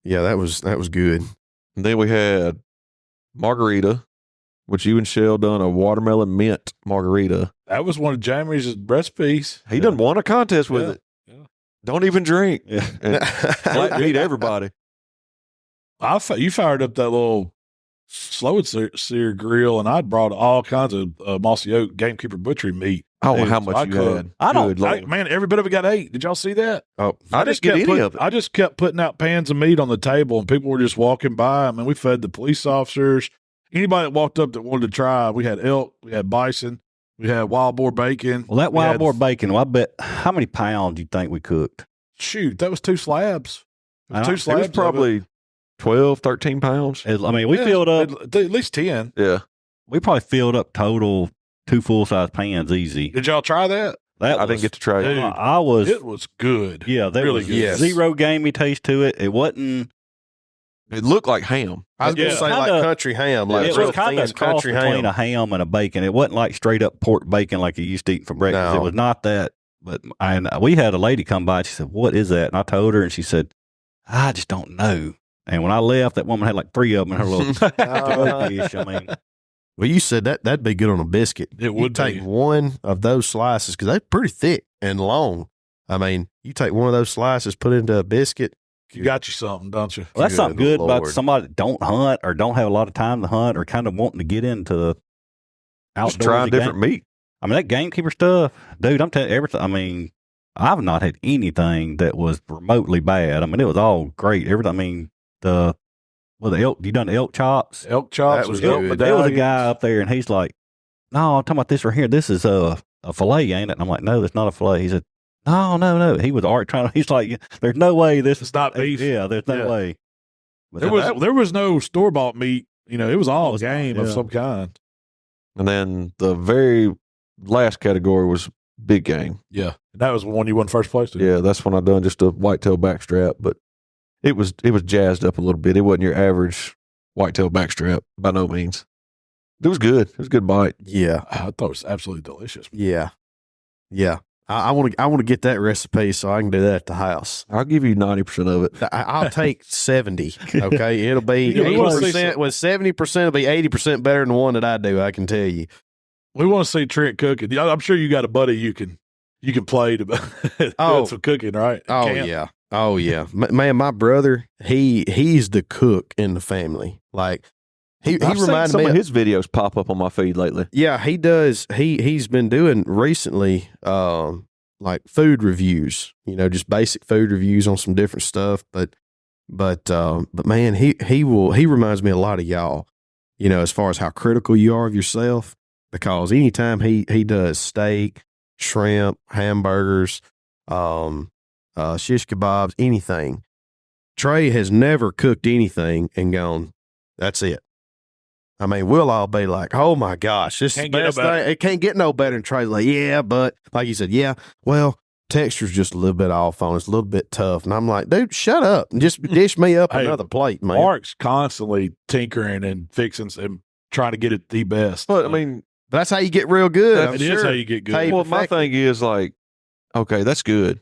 S3: Yeah, that was good.
S2: And then we had margarita, which you and Shell done a watermelon mint margarita.
S1: That was one of Jamie's recipes.
S2: He done won a contest with it.
S1: Yeah.
S2: Don't even drink.
S4: Yeah.
S2: And beat everybody.
S1: You fired up that little slow sear grill, and I'd brought all kinds of Mossy Oak Gamekeeper butchery meat.
S2: I don't know
S1: Dude,
S2: how
S1: so
S2: much you had.
S4: I don't-
S2: Good Lord.
S1: Man, every bit of it got ate. Did y'all see that?
S3: Oh,
S2: I didn't get any of it.
S1: I just kept putting out pans of meat on the table, and people were just walking by. I mean, we fed the police officers. Anybody that walked up that wanted to try, we had elk, we had bison, we had wild boar bacon.
S4: Well, that wild boar bacon. Well, I bet how many pounds do you think we cooked?
S1: Shoot, that was 2 slabs. It was 2
S2: It
S1: slabs.
S2: was probably 12, 13 pounds.
S4: I mean, we filled up.
S1: at least 10.
S2: Yeah.
S4: we probably filled up total 2 full-size pans easy.
S1: Did y'all try that?
S2: I didn't get to try
S1: Dude,
S2: it.
S4: I was,
S1: It was good.
S4: yeah, there
S1: really
S4: was
S1: good.
S3: Yes.
S4: zero gamey taste to it. It wasn't.
S2: It looked like ham.
S3: I was going to
S1: Yeah.
S3: say like
S4: Kinda-
S3: country ham, like
S4: It
S3: real
S4: was kind
S3: thin
S4: of cross
S3: country
S4: between
S3: ham.
S4: a ham and a bacon. It wasn't like straight up pork bacon like you used to eat for breakfast.
S3: No.
S4: It was not that. But we had a lady come by. And she said, "What is that?" And I told her, and she said, "I just don't know." And when I left, that woman had like 3 of them in her little dish. I mean,
S3: Well, you said that'd be good on a biscuit.
S1: It would
S3: take
S1: be.
S3: one of those slices because they're pretty thick and long. I mean, you take one of those slices, put it into a biscuit.
S1: You got you something, don't you?
S4: well, that's something good about
S3: Lord.
S4: somebody that don't hunt or don't have a lot of time to hunt or kind of wanting to get into
S2: Just trying
S4: outdoorsy
S2: different
S4: game.
S2: meat.
S4: I mean, that gamekeeper stuff, dude, I'm telling you, everything. I mean, I've not had anything that was remotely bad. I mean, it was all great. Everything. I mean, the elk, you done the elk chops?
S1: Elk chops
S3: That was
S1: elk
S3: good.
S4: There was a
S1: medallions.
S4: guy up there and he's like, "No, I'm talking about this right here. This is a filet, ain't it?" And I'm like, "No, that's not a filet." He said, No. He was already trying to, he's like, "There's no way this
S1: It's not beef.
S4: Yeah, there's no
S1: Yeah.
S4: way. But
S1: There was no store bought meat. You know, it was all
S4: It was-
S1: game of
S4: yeah.
S1: some kind.
S2: And then the very last category was big game.
S1: Yeah, that was the one you won first place to.
S2: Yeah, that's when I done just a whitetail backstrap, but it was jazzed up a little bit. It wasn't your average whitetail backstrap by no means. It was good. It was a good bite.
S3: Yeah,
S1: I thought it was absolutely delicious.
S3: yeah. I want to get that recipe so I can do that at the house.
S2: I'll give you 90% of it.
S3: I'll take 70. Okay, it'll be
S1: Yeah, we wanna see
S3: 80%. Well, 70% will be 80% better than the one that I do. I can tell you.
S1: We want to see Trent cooking. I'm sure you got a buddy you can play to do some cooking, right?
S3: Oh
S1: Camp.
S3: yeah. Oh yeah. Man, my brother, he's the cook in the family. Like he
S2: I've seen
S3: reminded
S2: some
S3: me
S2: of his videos pop up on my feed lately.
S3: Yeah, he does. He's been doing recently like food reviews, just basic food reviews on some different stuff, but man, he reminds me a lot of y'all, as far as how critical you are of yourself, because anytime he does steak, shrimp, hamburgers, shish kebabs, anything, Trey has never cooked anything and gone, that's it. I mean, we'll all be like, "Oh my gosh, this is the
S1: Can't get no
S3: best
S1: better."
S3: thing. It can't get no better." And Trey's like, "Yeah, but like you said, yeah, well, texture's just a little bit off on it. It's a little bit tough." And I'm like, "Dude, shut up and just dish me up
S1: Hey,
S3: another plate, man."
S1: Mark's constantly tinkering and fixing and trying to get it the best.
S2: But I mean,
S3: But that's how you get real good. I'm
S1: it is
S3: sure.
S1: how you get good.
S3: Hey,
S2: well, my
S3: perfect.
S2: thing is like, okay, that's good.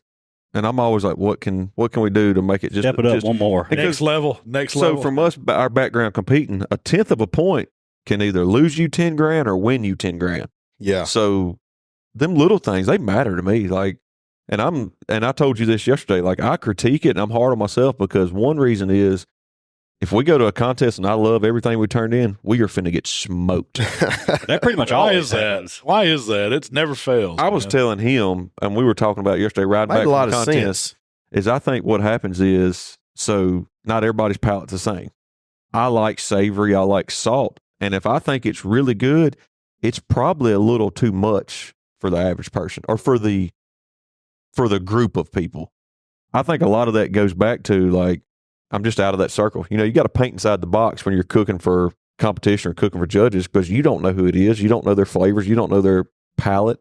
S2: And I'm always like, what can we do to make it just
S4: step it up
S2: just,
S4: one more.
S1: next level.
S2: So from us, our background competing, a 1/10 of a point can either lose you 10 grand or win you 10 grand.
S3: Yeah.
S2: So them little things, they matter to me. Like, and I told you this yesterday, like I critique it and I'm hard on myself because one reason is if we go to a contest and I love everything we turned in, we are finna get smoked.
S4: That pretty much
S1: Why
S4: always
S1: is that?
S4: happens.
S1: Why is that? It's never fails.
S2: I was
S1: man.
S2: telling him, and we were talking about it yesterday, riding
S3: Made
S2: back
S3: a lot
S2: from
S3: of
S2: the contest,
S3: sense.
S2: is I think what happens is, so not everybody's palate's the same. I like savory, I like salt. And if I think it's really good, it's probably a little too much for the average person or for the group of people. I think a lot of that goes back to like, I'm just out of that circle. You got to paint inside the box when you're cooking for competition or cooking for judges because you don't know who it is. You don't know their flavors. You don't know their palate.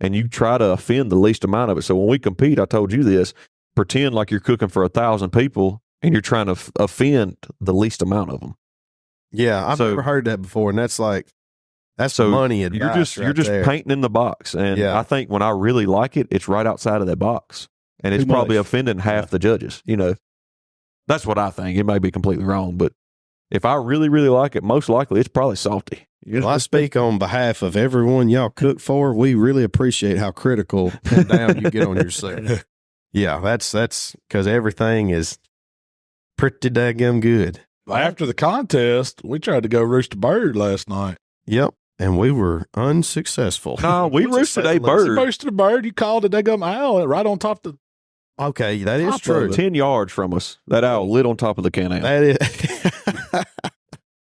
S2: And you try to offend the least amount of it. So when we compete, I told you this, pretend like you're cooking for 1,000 people and you're trying to offend the least amount of them.
S3: Yeah, I've
S2: So-
S3: never heard that before, and that's
S2: So
S3: money advice.
S2: You're just
S3: there.
S2: painting in the box. And
S3: Yeah.
S2: I think when I really like it, it's right outside of that box. And it's
S4: Too
S2: probably
S4: much.
S2: offending half the judges. That's what I think. It may be completely wrong, but if I really, really like it, most likely it's probably salty.
S3: Well, I speak on behalf of everyone y'all cook for. We really appreciate how critical and down you get on yourself. Yeah, that's because everything is pretty daggum good.
S1: After the contest, we tried to go roost a bird last night.
S3: Yep, and we were unsuccessful.
S2: No, we roosted a
S1: You
S2: bird
S1: roosted a bird. You called it daggum owl right on top of the.
S3: Okay, that is
S1: Top
S3: true.
S1: of it.
S2: 10 yards from us. That owl lit on top of the canal.
S3: That is.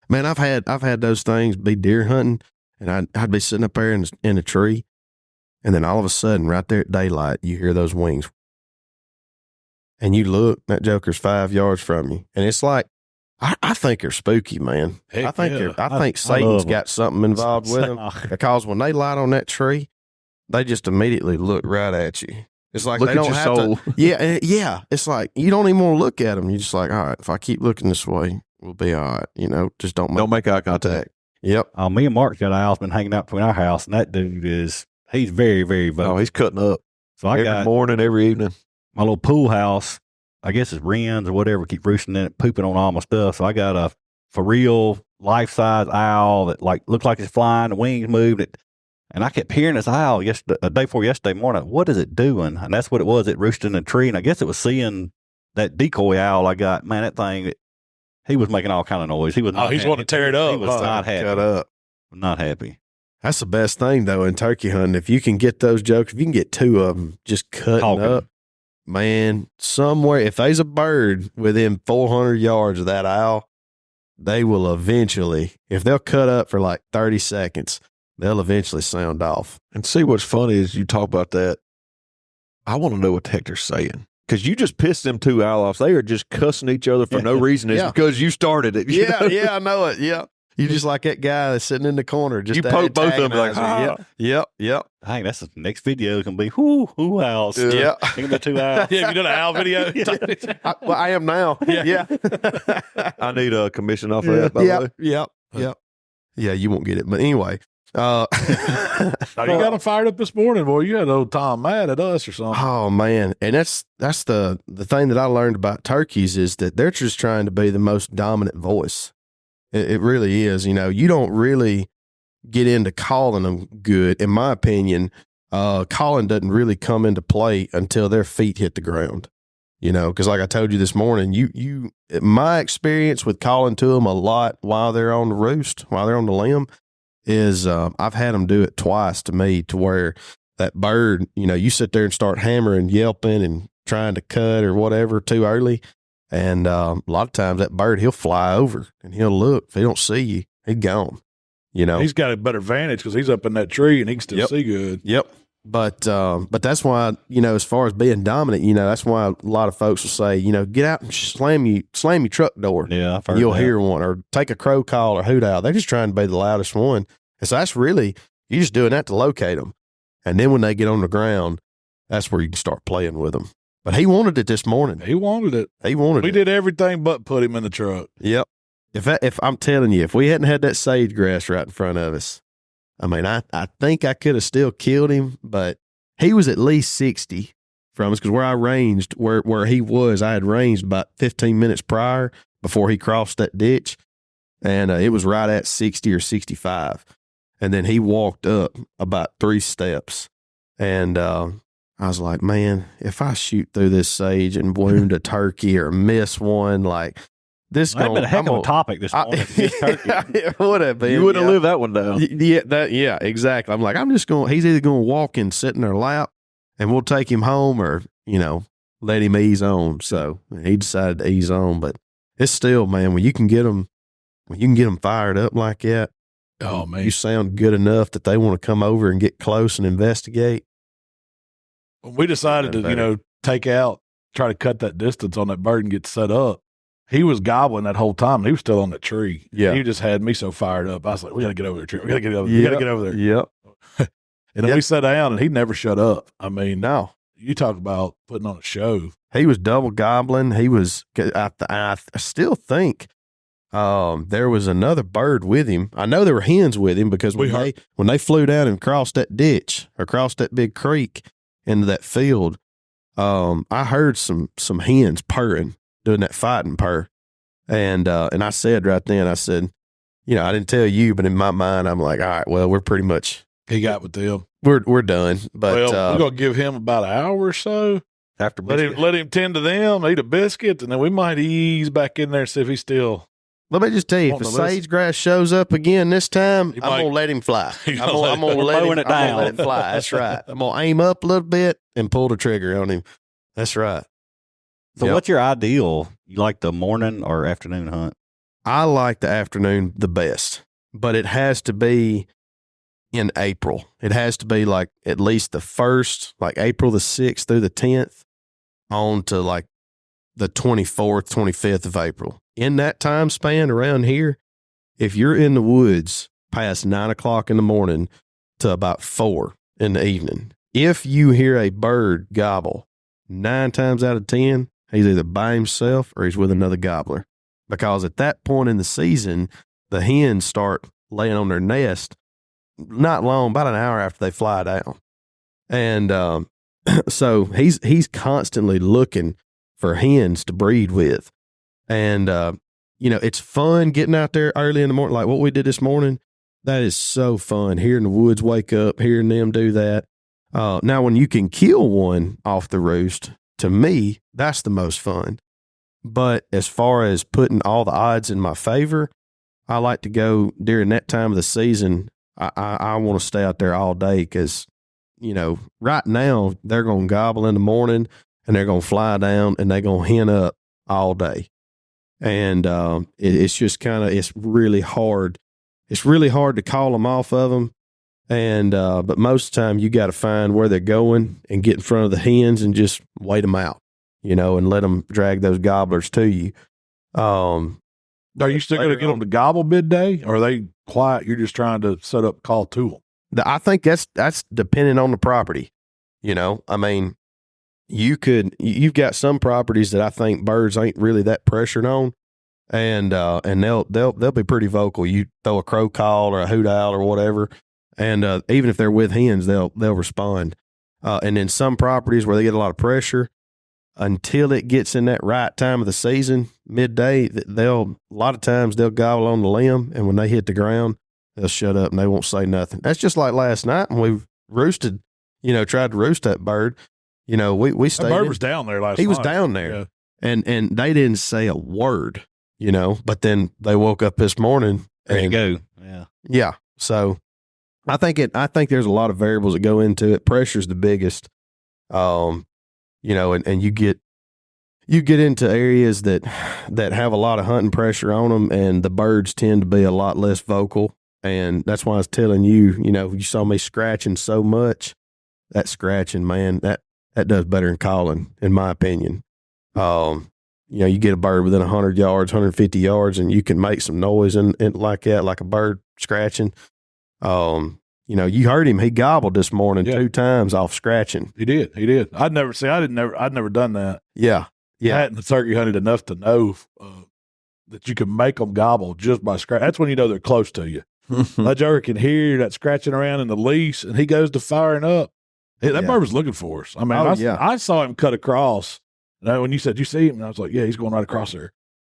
S3: Man, I've had those things be deer hunting, and I'd be sitting up there in a tree, and then all of a sudden, right there at daylight, you hear those wings, and you look, that joker's 5 yards from you, and it's like I think they're spooky, man.
S1: Heck
S3: I think
S1: yeah.
S3: I think
S4: I
S3: Satan's
S4: love 'em.
S3: got something involved with them because when they light on that tree, they just immediately look right at you. It's like
S2: Look
S3: they
S2: at
S3: don't
S2: your
S3: have
S2: soul.
S3: to. Yeah. It's like you don't even want to look at them. You're just like, all right, if I keep looking this way, we'll be all right. You know, just don't
S2: Don't make eye contact.
S3: Yep.
S4: Me and Mark's got an owl that's been hanging out between our house, and that dude he's very, very vocal.
S2: Oh, he's cutting up
S4: So I
S2: every
S4: got
S2: morning, every evening.
S4: my little pool house. I guess it's wrens or whatever keep roosting in it, pooping on all my stuff. So I got a for real life size owl that like looks like it's flying. The wings moved it, and I kept hearing this owl a day before yesterday morning. What is it doing? And that's what it was. It roosted in a tree, and I guess it was seeing that decoy owl I got. Man, that thing. He was making all kind of noise. He was.
S1: Oh, he's wanting to tear it up.
S4: He was not happy.
S3: Cut up.
S4: Not happy.
S3: That's the best thing though in turkey hunting. If you can get those jokes, if you can get two of them just cutting
S4: Talking.
S3: up, man, somewhere, if there's a bird within 400 yards of that owl, they will eventually, if they'll cut up for like 30 seconds, they'll eventually sound off.
S2: And see what's funny is you talk about that. I want to know what the heck they're saying. Because you just pissed them two owl offs. They are just cussing each other for no reason. It's because you started it. you know?
S3: I know it. Yeah. You just like that guy that's sitting in the corner. Just
S2: You poke both of them like,
S3: antagonizing. Yep.
S4: Dang, that's the next video can be whoo owls.
S3: Yeah.
S4: Give me the 2 owls.
S1: Yeah, you done an owl video?
S3: I am now. Yeah.
S2: I need a commission off of that, by the way.
S3: Yep. Yeah, you won't get it. But anyway.
S1: Oh, you got them fired up this morning, boy. You had old Tom mad at us or something.
S3: Oh man. And that's the thing that I learned about turkeys is that they're just trying to be the most dominant voice. It really is. You know, you don't really get into calling them good. In my opinion, calling doesn't really come into play until their feet hit the ground. You know, because like I told you this morning, my experience with calling to them a lot while they're on the roost, while they're on the limb, is I've had them do it twice to me, to where that bird, you know, you sit there and start hammering, yelping, and trying to cut or whatever too early. And a lot of times that bird, he'll fly over and he'll look. If he don't see you, he's gone. You know,
S1: He's got a better vantage because he's up in that tree and he can still see good.
S3: Yep. But that's why, you know, as far as being dominant, you know, that's why a lot of folks will say, you know, get out and slam your truck door.
S4: Yeah, I've heard
S3: You'll
S4: that.
S3: hear one, or take a crow call or hoot owl. They're just trying to be the loudest one. And so that's really, you're just doing that to locate them. And then when they get on the ground, that's where you can start playing with them. But he wanted it this morning.
S1: He wanted it.
S3: We
S1: did everything but put him in the truck.
S3: Yep. If I'm telling you, if we hadn't had that sage grass right in front of us, I mean, I think I could have still killed him, but he was at least 60 from us, because where I ranged, where he was, I had ranged about 15 minutes prior before he crossed that ditch, and it was right at 60 or 65. And then he walked up about 3 steps, and I was like, man, if I shoot through this sage and wound a turkey or miss one, like this,
S4: That'd been a heck of a topic this morning. This turkey.
S3: It would have been.
S2: You wouldn't have lived that one down.
S3: Yeah, exactly. I'm like, he's either going to walk and sit in their lap and we'll take him home, or, you know, let him ease on. So he decided to ease on, but it's still, man, when you can get them fired up like that,
S1: Oh, man.
S3: you sound good enough that they want to come over and get close and investigate.
S1: When we decided to,
S3: Better.
S1: you know, try to cut that distance on that bird and get set up, he was gobbling that whole time. And he was still on the tree.
S3: Yeah.
S1: He just had me so fired up. I was like, we got to get over there, Trent. We got to get over there. We got to get over there.
S3: Yep.
S1: And then we sat down and he never shut up. I mean,
S3: No.
S1: you talk about putting on a show.
S3: He was double gobbling. He was, I still think there was another bird with him. I know there were hens with him, because when they flew down and crossed that ditch or crossed that big creek into that field, I heard some hens purring, doing that fighting purr. And I said right then, I said, you know, I didn't tell you, but in my mind, I'm like, all right, well, we're pretty much,
S1: He got with them.
S3: we're done. But
S1: Well, we're going to give him about an hour or so.
S4: After
S1: Let him tend to them, eat a biscuit, and then we might ease back in there and see if he's still.
S3: let me just tell you, if
S1: Want
S3: the
S1: to listen?
S3: sage grass shows up again this time,
S1: He
S3: I'm
S1: might-
S3: going to let him fly.
S1: He's
S3: I'm
S1: gonna
S3: going to let
S4: lowering it down.
S3: let it fly. That's right. I'm going to aim up a little bit and pull the trigger on him. That's right.
S4: So
S3: Yep.
S4: what's your ideal? You like the morning or afternoon hunt?
S3: I like the afternoon the best, but it has to be in April. It has to be like at least the 1st, like April the 6th through the 10th, on to like the 24th, 25th of April. in that time span around here, if you're in the woods past 9 o'clock in the morning to about 4 in the evening, if you hear a bird gobble, 9 times out of 10, he's either by himself or he's with another gobbler. Because at that point in the season, the hens start laying on their nest not long, about an hour after they fly down. And so he's constantly looking for hens to breed with. And, it's fun getting out there early in the morning, like what we did this morning. That is so fun, hearing the woods wake up, hearing them do that. Now, when you can kill one off the roost, to me, that's the most fun. But as far as putting all the odds in my favor, I like to go during that time of the season. I want to stay out there all day because, right now they're going to gobble in the morning and they're going to fly down and they're going to hen up all day. And it's just it's really hard. It's really hard to call them off of them. And but most of the time you got to find where they're going and get in front of the hens and just wait them out, and let them drag those gobblers to you.
S1: Are you still going to get them to gobble midday, or are they quiet? You're just trying to set up call to them.
S3: I think that's depending on the property. I mean, you've got some properties that I think birds ain't really that pressured on, and they'll be pretty vocal. You throw a crow call or a hoot owl or whatever, and even if they're with hens, they'll respond. And then some properties where they get a lot of pressure, until it gets in that right time of the season, midday, a lot of times they'll gobble on the limb, and when they hit the ground, they'll shut up and they won't say nothing. That's just like last night when we roosted, tried to roost that bird. We stayed.
S1: The bird was down there last night.
S3: He was down there,
S1: yeah.
S3: and they didn't say a word, but then they woke up this morning.
S4: There you
S3: and,
S4: go. Yeah.
S3: Yeah. So I think there's a lot of variables that go into it. Pressure's the biggest. And you get into areas that have a lot of hunting pressure on them, and the birds tend to be a lot less vocal. And that's why I was telling you, you saw me scratching so much. That scratching, man, that does better than calling, in my opinion. You get a bird within 100 yards, 150 yards, and you can make some noise and like that, like a bird scratching. You heard him. He gobbled this morning 2 times off scratching.
S1: He did. I'd never done that.
S3: Yeah.
S1: I hadn't turkey hunted enough to know that you can make them gobble just by scratch. That's when you know they're close to you. That joker can hear that scratching around in the lease, and he goes to firing up. That bird was looking for us. I mean, I saw him cut across. And when you said, you see him? And I was like, yeah, he's going right across there.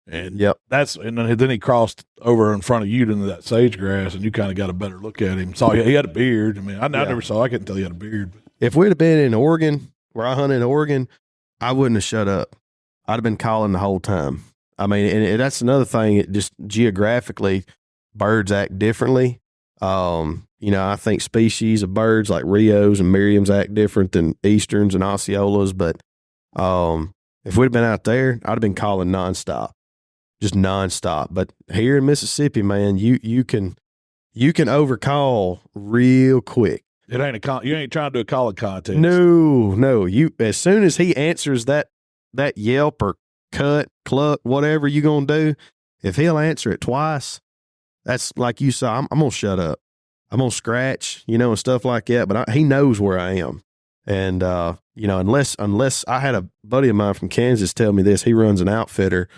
S1: And then he crossed over in front of you into that sage grass, and you kind of got a better look at him. Saw he had a beard. I mean, I never saw. I couldn't tell he had a beard.
S3: If we'd have been in Oregon, where I hunt in Oregon, I wouldn't have shut up. I'd have been calling the whole time. I mean, and that's another thing. It just geographically, birds act differently. I think species of birds like Rios and Merriams act different than Easterns and Osceolas. But if we'd have been out there, I'd have been calling nonstop. Just nonstop. But here in Mississippi, man, you can overcall real quick.
S1: It ain't you ain't trying to do a calling contest.
S3: No. You as soon as he answers that yelp or cut, cluck, whatever you gonna do, if he'll answer it twice, that's like you saw. I'm gonna shut up. I'm gonna scratch, and stuff like that. But he knows where I am, and unless I had a buddy of mine from Kansas tell me this, he runs an outfitter.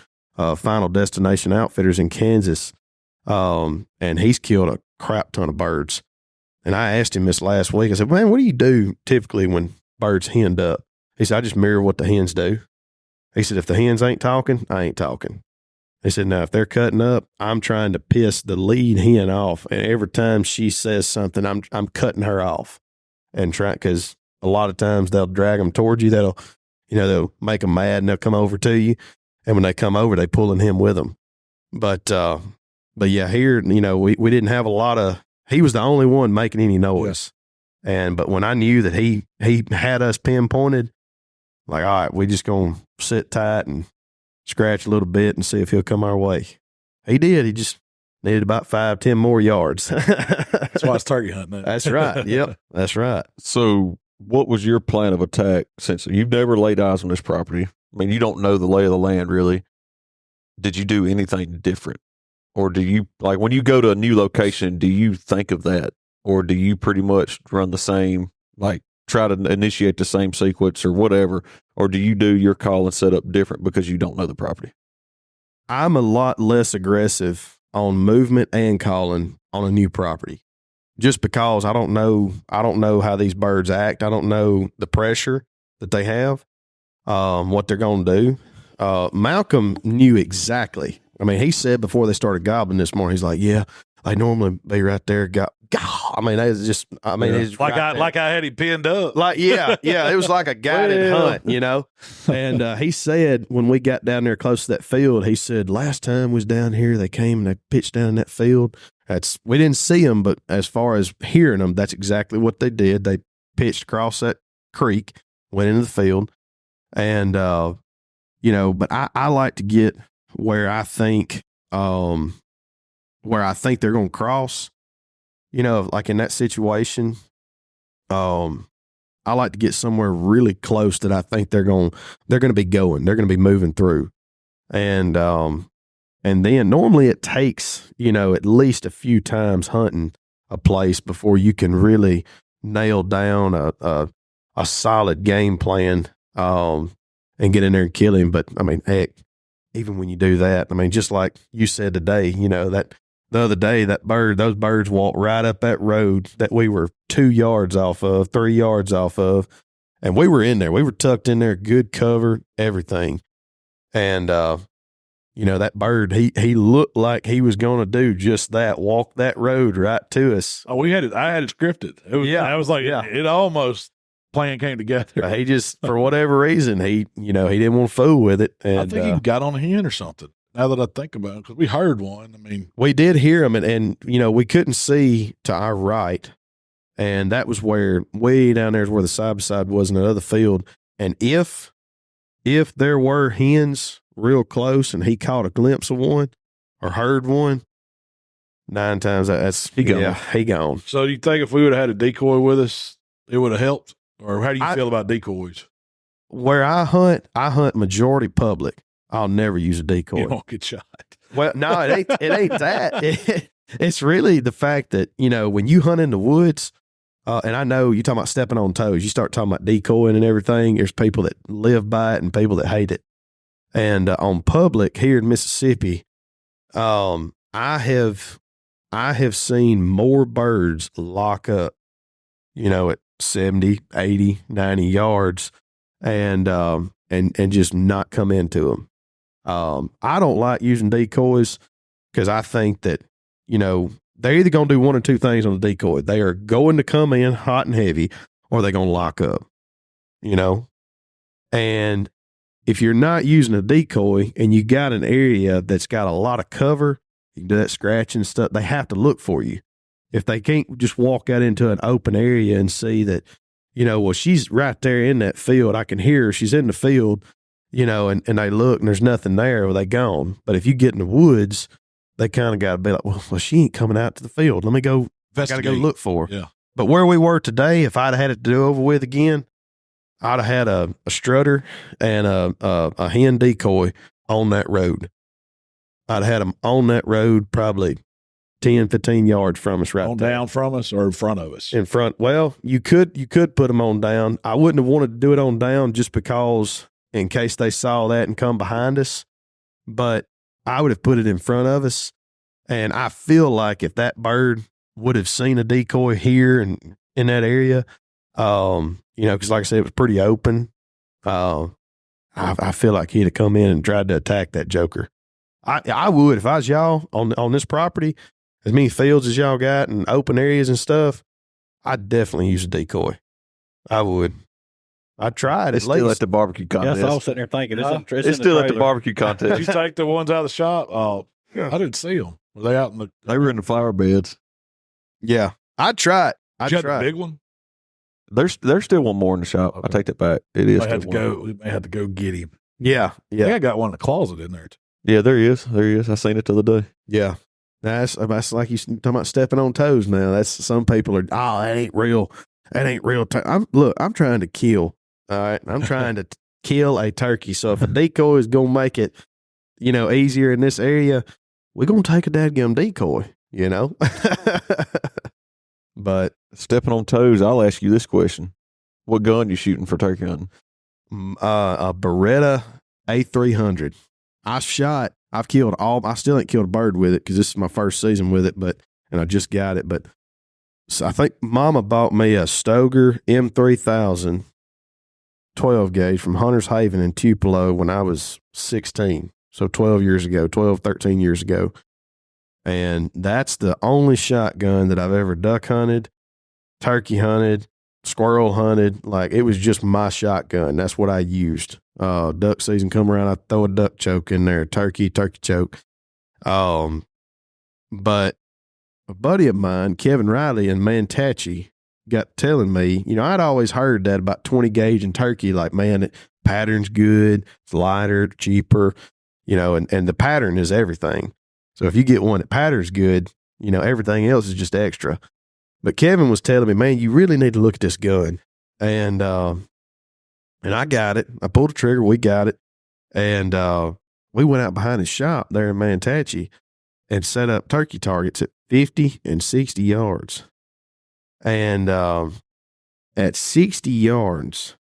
S3: Final Destination Outfitters in Kansas, and he's killed a crap ton of birds. And I asked him this last week. I said, man, what do you do typically when birds henned up? He said, I just mirror what the hens do. He said, if the hens ain't talking, I ain't talking. He said, now, if they're cutting up, I'm trying to piss the lead hen off. And every time she says something, I'm cutting her off. And because a lot of times they'll drag them towards you. They'll make them mad and they'll come over to you. And when they come over, they pulling him with them. But yeah, here, we didn't have a lot of, he was the only one making any noise. Yeah. But when I knew that he had us pinpointed, like, all right, we just going to sit tight and scratch a little bit and see if he'll come our way. He did. He just needed about 5-10 more yards.
S1: That's why it's turkey hunting.
S3: That's right. Yep. That's right.
S2: So what was your plan of attack since you've never laid eyes on this property? I mean, you don't know the lay of the land, really. did you do anything different? Or do you, like when you go to a new location, do you think of that? Or do you pretty much run the same, like try to initiate the same sequence or whatever? Or do you do your call and set up different because you don't know the property?
S3: I'm a lot less aggressive on movement and calling on a new property, just because I don't know how these birds act. I don't know the pressure that they have, what they're going to do. Malcolm knew exactly. I mean, he said before they started gobbling this morning, he's like, yeah, they normally be right there. I mean, it's just, it's
S1: like
S3: right
S1: I had him pinned up.
S3: like, yeah, it was like a guided hunt, you know? And he said when we got down there close to that field, he said, last time was down here, they came and they pitched down in that field. We didn't see them, but as far as hearing them, that's exactly what they did. They pitched across that creek, went into the field. And, but I like to get where I think they're going to cross, like in that situation. I like to get somewhere really close that I think they're going to be going, they're going to be moving through. And then normally it takes, at least a few times hunting a place before you can really nail down a solid game plan, and get in there and kill him. But I mean, heck, even when you do that, I mean, just like you said today, that the other day, those birds walked right up that road that we were 2 yards off of, 3 yards off of. And we were in there, we were tucked in there, good cover, everything. And, that bird, he looked like he was going to do just that, walk that road right to us.
S1: Oh, I had it scripted. I was like, it almost plan came together.
S3: He just, for whatever reason, he didn't want to fool with it. And
S1: I think he got on a hen or something. Now that I think about it, because we heard one. I mean,
S3: we did hear him, and we couldn't see to our right, and that was where way down there is where the side by side was in the other field. And if there were hens real close, and he caught a glimpse of one or heard one, 9 times he gone. Yeah, he gone.
S1: So do you think if we would have had a decoy with us, it would have helped? Or how do you feel about decoys?
S3: Where I hunt majority public. I'll never use a decoy.
S1: You won't get shot.
S3: Well, no, it ain't that. It's really the fact that, when you hunt in the woods, and I know you're talking about stepping on toes, you start talking about decoying and everything. There's people that live by it and people that hate it. And on public here in Mississippi, I have seen more birds lock up, at 70, 80, 90 yards and just not come into them. I don't like using decoys because I think that, they're either going to do one or two things on the decoy. They are going to come in hot and heavy, or they're going to lock up, and if you're not using a decoy and you got an area that's got a lot of cover, you can do that scratching stuff. They have to look for you. If they can't just walk out into an open area and see that, well, she's right there in that field. I can hear her. She's in the field, and they look and there's nothing there. Well, they gone. But if you get in the woods, they kind of got to be like, well, she ain't coming out to the field. Let me go. I got to go look for her.
S1: Yeah.
S3: But where we were today, if I'd had it to do over with again, I'd have had a strutter and a hen decoy on that road. I'd have had them on that road probably 10, 15 yards from us right there.
S1: Down from us or in front of us?
S3: In front. Well, you could put them on down. I wouldn't have wanted to do it on down just because in case they saw that and come behind us. But I would have put it in front of us. And I feel like if that bird would have seen a decoy here and in that area, because like I said, it was pretty open. I feel like he'd have come in and tried to attack that joker. I would, if I was y'all on this property, as many fields as y'all got and open areas and stuff, I'd definitely use a decoy. I would. I'd try it.
S2: It's still at the barbecue contest.
S4: Yes, I was sitting there thinking,
S2: it's still at the barbecue contest.
S1: Did you take the ones out of the shop? Oh, yeah. I didn't see them. Were they out in the?
S2: They were in the flower beds.
S3: Yeah, I'd try it.
S1: Did you have the big one?
S2: There's still one more in the shop. Okay. I take that back. It is.
S1: We may have to go get him.
S3: Yeah.
S1: I think I got one in the closet in there.
S2: Yeah, there he is. I seen it the other day.
S3: Yeah. That's like you talking about stepping on toes now. That's some people are, that ain't real. That ain't real. I'm trying to kill. All right. I'm trying to kill a turkey. So if a decoy is going to make it easier in this area, we're going to take a dadgum decoy, But
S2: stepping on toes, I'll ask you this question. What gun you shooting for turkey hunting?
S3: A Beretta A300. I've killed I still ain't killed a bird with it because this is my first season with it, and I just got it. But so I think Mama bought me a Stoeger M3000 12 gauge from Hunter's Haven in Tupelo when I was 16. So 13 years ago. And that's the only shotgun that I've ever duck hunted, turkey hunted, squirrel hunted. Like, it was just my shotgun. That's what I used. Duck season come around, I throw a duck choke in there, turkey choke. But a buddy of mine, Kevin Riley in Manatee, got telling me, I'd always heard that about 20 gauge and turkey, like, man, it pattern's good, it's lighter, cheaper, and the pattern is everything. So if you get one that patterns good, everything else is just extra. But Kevin was telling me, man, you really need to look at this gun. And I got it. I pulled the trigger. We got it. And we went out behind his shop there in Manatee and set up turkey targets at 50 and 60 yards. And at 60 yards,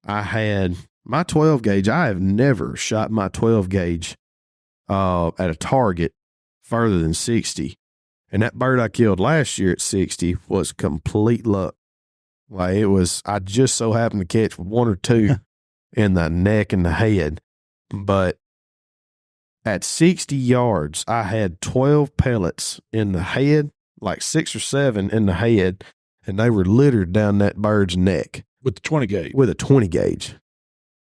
S3: I had my 12 gauge. I have never shot my 12 gauge at a target further than 60. And that bird I killed last year at 60 was complete luck. Like, I just so happened to catch one or two in the neck and the head. But at 60 yards, I had 12 pellets in the head, like 6 or 7 in the head, and they were littered down that bird's neck.
S1: With the 20 gauge?
S3: With a 20 gauge.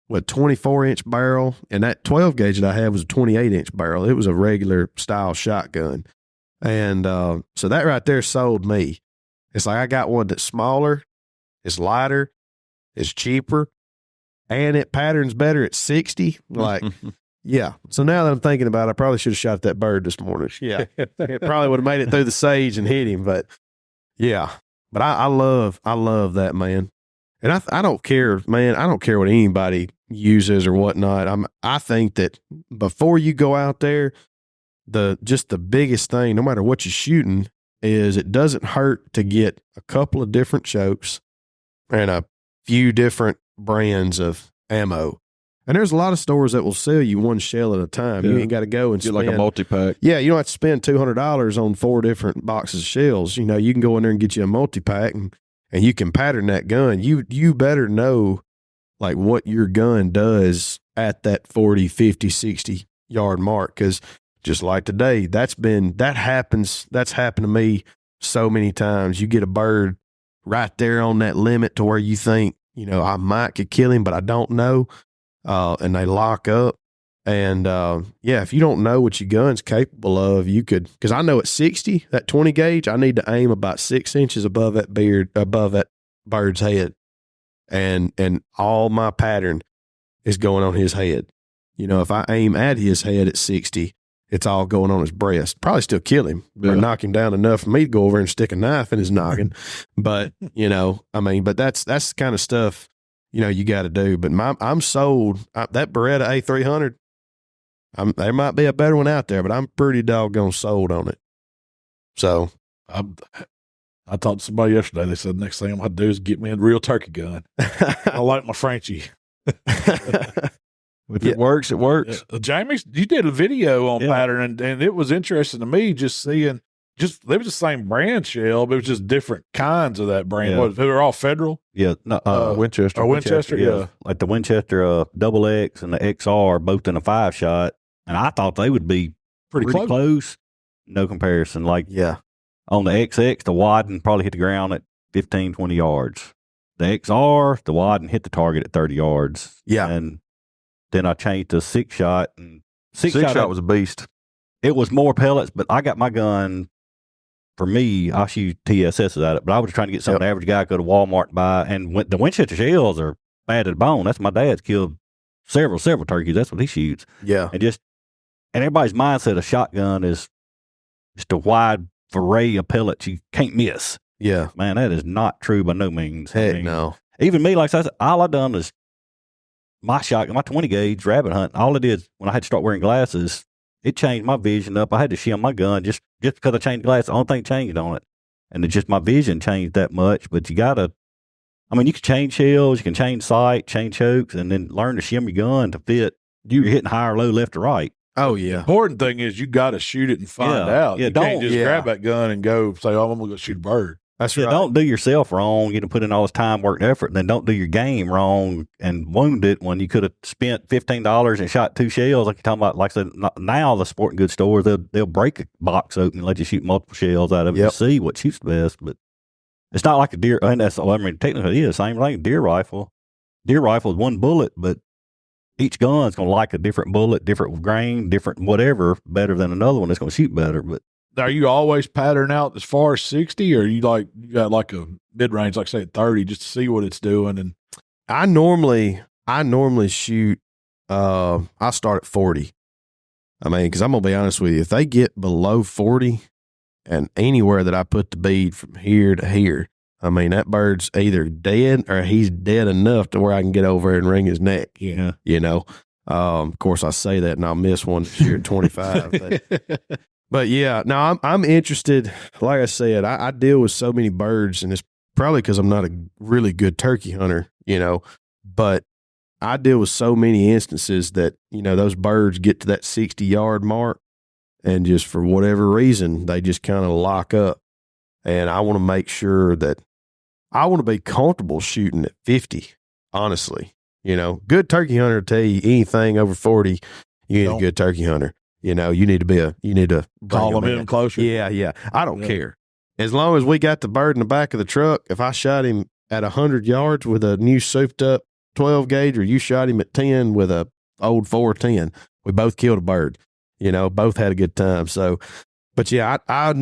S3: With a 24-inch barrel, and that 12 gauge that I had was a 28-inch barrel. It was a regular style shotgun. And so that right there sold me. It's like I got one that's smaller, it's lighter, it's cheaper, and it patterns better at 60. Like, yeah. So now that I'm thinking about it, I probably should have shot that bird this morning. Yeah. It probably would have made it through the sage and hit him, but yeah. But I love that, man. And I don't care, man. I don't care what anybody uses or whatnot. I think that before you go out there, the biggest thing, no matter what you're shooting, is it doesn't hurt to get a couple of different chokes and a few different brands of ammo. And there's a lot of stores that will sell you one shell at a time. Yeah. You ain't got to go and
S2: get
S3: spend
S2: like a multi-pack.
S3: Yeah, you don't have to spend $200 on 4 different boxes of shells. You can go in there and get you a multi-pack and you can pattern that gun. You better know like what your gun does at that 40, 50, 60 yard mark. Cause just like today, that's happened to me so many times. You get a bird right there on that limit to where you think, I might could kill him, but I don't know. And they lock up. And, if you don't know what your gun's capable of, you could, cause I know at 60, that 20 gauge, I need to aim about 6 inches above that bird's head. And all my pattern is going on his head. If I aim at his head at 60, it's all going on his breast. Probably still kill him or knock him down enough for me to go over and stick a knife in his noggin. But, but that's the kind of stuff, you got to do. But I'm sold. That Beretta A300, there might be a better one out there, but I'm pretty doggone sold on it. So
S1: I talked to somebody yesterday. They said, next thing I'm going to do is get me a real turkey gun. I like my Frenchie.
S2: If it works, it works.
S1: Jamie, you did a video on pattern, and it was interesting to me just seeing, they was the same brand shell, but it was just different kinds of that brand.
S2: Yeah.
S1: They were all Federal?
S4: Yeah. No,
S2: Winchester.
S1: Or Winchester, yeah.
S4: Like the Winchester Double X and the XR, both in a 5-shot. And I thought they would be pretty close. No comparison. Like, on the XX, the widen probably hit the ground at 15, 20 yards. The XR, the widen hit the target at 30 yards.
S3: Yeah.
S4: And then I changed to 6-shot. And
S2: six shot was a beast.
S4: It was more pellets, but I got my gun. For me, I shoot TSSs at it, but I was trying to get some of the average guy go to Walmart and buy. And the Winchester shells are bad to the bone. That's my dad's killed several turkeys. That's what he shoots.
S3: Yeah.
S4: And everybody's mindset of shotgun is just a wide array of pellets you can't miss.
S3: Yeah.
S4: Man, that is not true by no means.
S3: Heck no.
S4: Even me, like I said, all I done is my 20 gauge rabbit hunt, all it did when I had to start wearing glasses, it changed my vision up. I had to shim my gun just because I changed glasses. The only thing changed on it. And it's just my vision changed that much. But you got to, I mean, you can change shells, you can change sight, change chokes, and then learn to shim your gun to fit. You're hitting high or low, left or right.
S3: Oh, yeah.
S1: The important thing is you got to shoot it and find out.
S4: Yeah,
S1: you can't just grab that gun and go say, oh, I'm going to go shoot a bird.
S3: That's
S4: right. Don't do yourself wrong. You know, put in all this time, work, and effort, and then don't do your game wrong and wound it when you could have spent $15 and shot 2 shells. Like you're talking about, like I said, now the sporting goods stores, they'll break a box open and let you shoot multiple shells out of it to see what shoots best. But it's not like a deer. I mean, technically, it is the same thing. Deer rifle is one bullet, but each gun's going to like a different bullet, different grain, different whatever, better than another one that's going to shoot better. But
S1: are you always pattern out as far as 60, or you got like a mid range, like say at 30, just to see what it's doing? And
S3: I normally shoot. I start at 40. I mean, because I'm gonna be honest with you, if they get below 40, and anywhere that I put the bead from here to here, I mean that bird's either dead or he's dead enough to where I can get over and wring his neck.
S1: Yeah,
S3: you know. Of course, I say that and I'll miss one this year at 25. But yeah, no, I'm interested. Like I said, I deal with so many birds, and it's probably because I'm not a really good turkey hunter, you know, but I deal with so many instances that, you know, those birds get to that 60-yard mark and just for whatever reason, they just kind of lock up. And I want to make sure that I want to be comfortable shooting at 50, honestly. You know, good turkey hunter will tell you anything over 40, you ain't a good turkey hunter. You know, you need to
S1: call them in closer.
S3: Yeah. I don't care. As long as we got the bird in the back of the truck, if I shot him at 100 yards with a new souped up 12 gauge, or you shot him at 10 with a old 410, we both killed a bird. You know, both had a good time. So, but yeah, I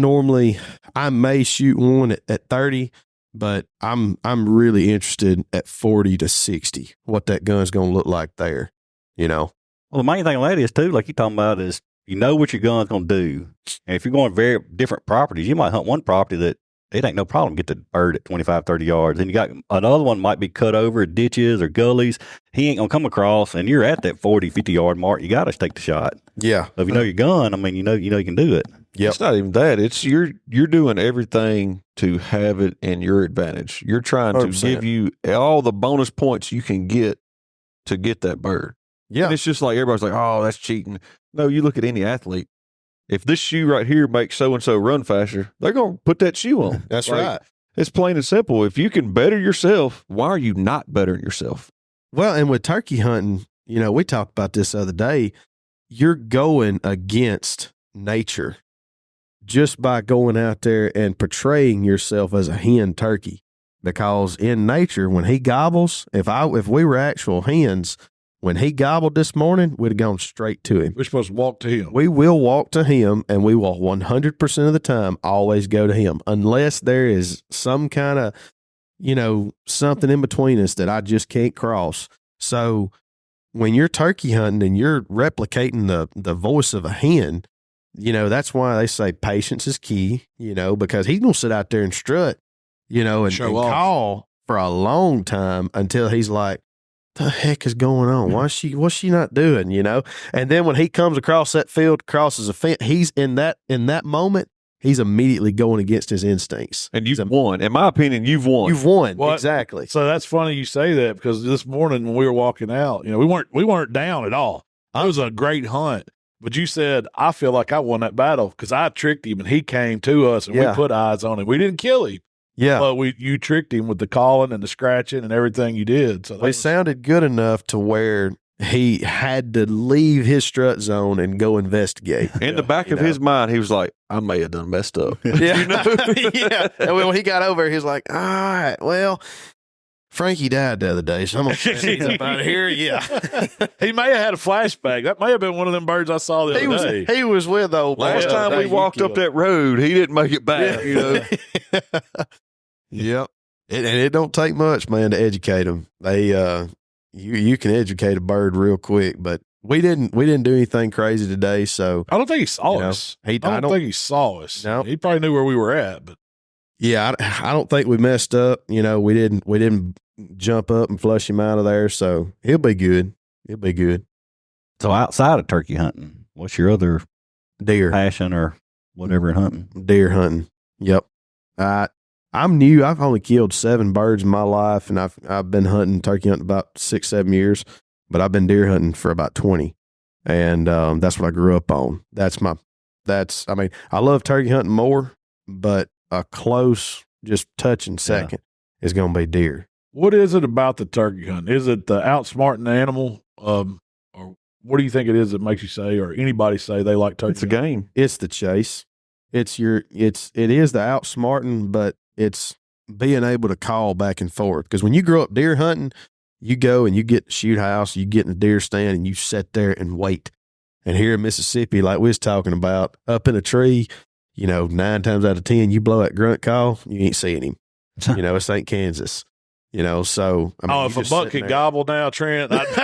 S3: may shoot one at 30, but I'm really interested at 40 to 60, what that gun's going to look like there, you know.
S4: Well, the main thing on that is too, like you're talking about, is you know what your gun's going to do. And if you're going very different properties, you might hunt one property that it ain't no problem to get the bird at 25, 30 yards. And you got another one might be cut over ditches or gullies. He ain't going to come across, and you're at that 40, 50-yard mark. You got to take the shot.
S3: Yeah.
S4: So if you know your gun, I mean, you know you can do it.
S2: Yep. It's not even that. It's you're doing everything to have it in your advantage. You're trying
S3: 100%.
S2: to give you all the bonus points you can get to get that bird.
S3: Yeah.
S2: And it's just like everybody's like, oh, that's cheating. No, you look at any athlete. If this shoe right here makes so-and-so run faster, they're going to put that shoe on.
S3: That's right.
S2: It's plain and simple. If you can better yourself, why are you not bettering yourself?
S3: Well, and with turkey hunting, you know, we talked about this the other day. You're going against nature just by going out there and portraying yourself as a hen turkey. Because in nature, when he gobbles, if we were actual hens, when he gobbled this morning, we'd have gone straight to him.
S1: We're supposed to walk to him.
S3: We will walk to him, and we will 100% of the time always go to him, unless there is some kind of, you know, something in between us that I just can't cross. So when you're turkey hunting and you're replicating the voice of a hen, you know, that's why they say patience is key, you know, because he's going to sit out there and strut, you know, and call for a long time until he's like, the heck is going on? What's she not doing? You know? And then when he comes across that field, crosses a fence, he's in that moment, he's immediately going against his instincts.
S2: And you've won. In my opinion, you've won.
S3: You've won. Well, exactly.
S1: So that's funny you say that, because this morning when we were walking out, you know, we weren't down at all. It was a great hunt. But you said, I feel like I won that battle because I tricked him and he came to us and we put eyes on him. We didn't kill him.
S3: Yeah.
S1: But you tricked him with the calling and the scratching and everything you did. So
S3: it sounded good enough to where he had to leave his strut zone and go investigate.
S2: In the back of his mind, he was like, I may have done messed up.
S3: Yeah. You know? Yeah. And when he got over, he was like, all right, well, Frankie died the other day, so I'm going to get up out of here. Yeah.
S1: He may have had a flashback. That may have been one of them birds I saw the other day.
S3: He was with old
S2: Last time we walked up that road, he didn't make it back, you know.
S3: Yep. And it don't take much, man, to educate them. They, you can educate a bird real quick, but we didn't do anything crazy today. So
S1: I don't think he saw us. I don't think he saw us.
S3: No.
S1: He probably knew where we were at, but
S3: yeah, I don't think we messed up. You know, we didn't jump up and flush him out of there. So he'll be good. He'll be good.
S4: So outside of turkey hunting, what's your other
S3: Deer.
S4: passion or whatever in hunting?
S3: Deer hunting. Yep. I'm new. I've only killed 7 birds in my life, and I've been hunting turkey hunting about 6-7 years, but I've been deer hunting for about 20, and that's what I grew up on. I mean, I love turkey hunting more, but a close, just touching second is going to be deer.
S1: What is it about the turkey hunt? Is it the outsmarting the animal, or what do you think it is that makes you say, or anybody say they like turkey?
S2: It's a game.
S3: It's the chase. It is the outsmarting, but it's being able to call back and forth. Because when you grow up deer hunting, you go and you get the shoot house, you get in the deer stand, and you sit there and wait. And here in Mississippi, like we was talking about, up in a tree, 9 times out of 10, you blow that grunt call, you ain't seeing him. It's ain't Kansas. So I mean,
S1: if a buck could gobble now, Trent, if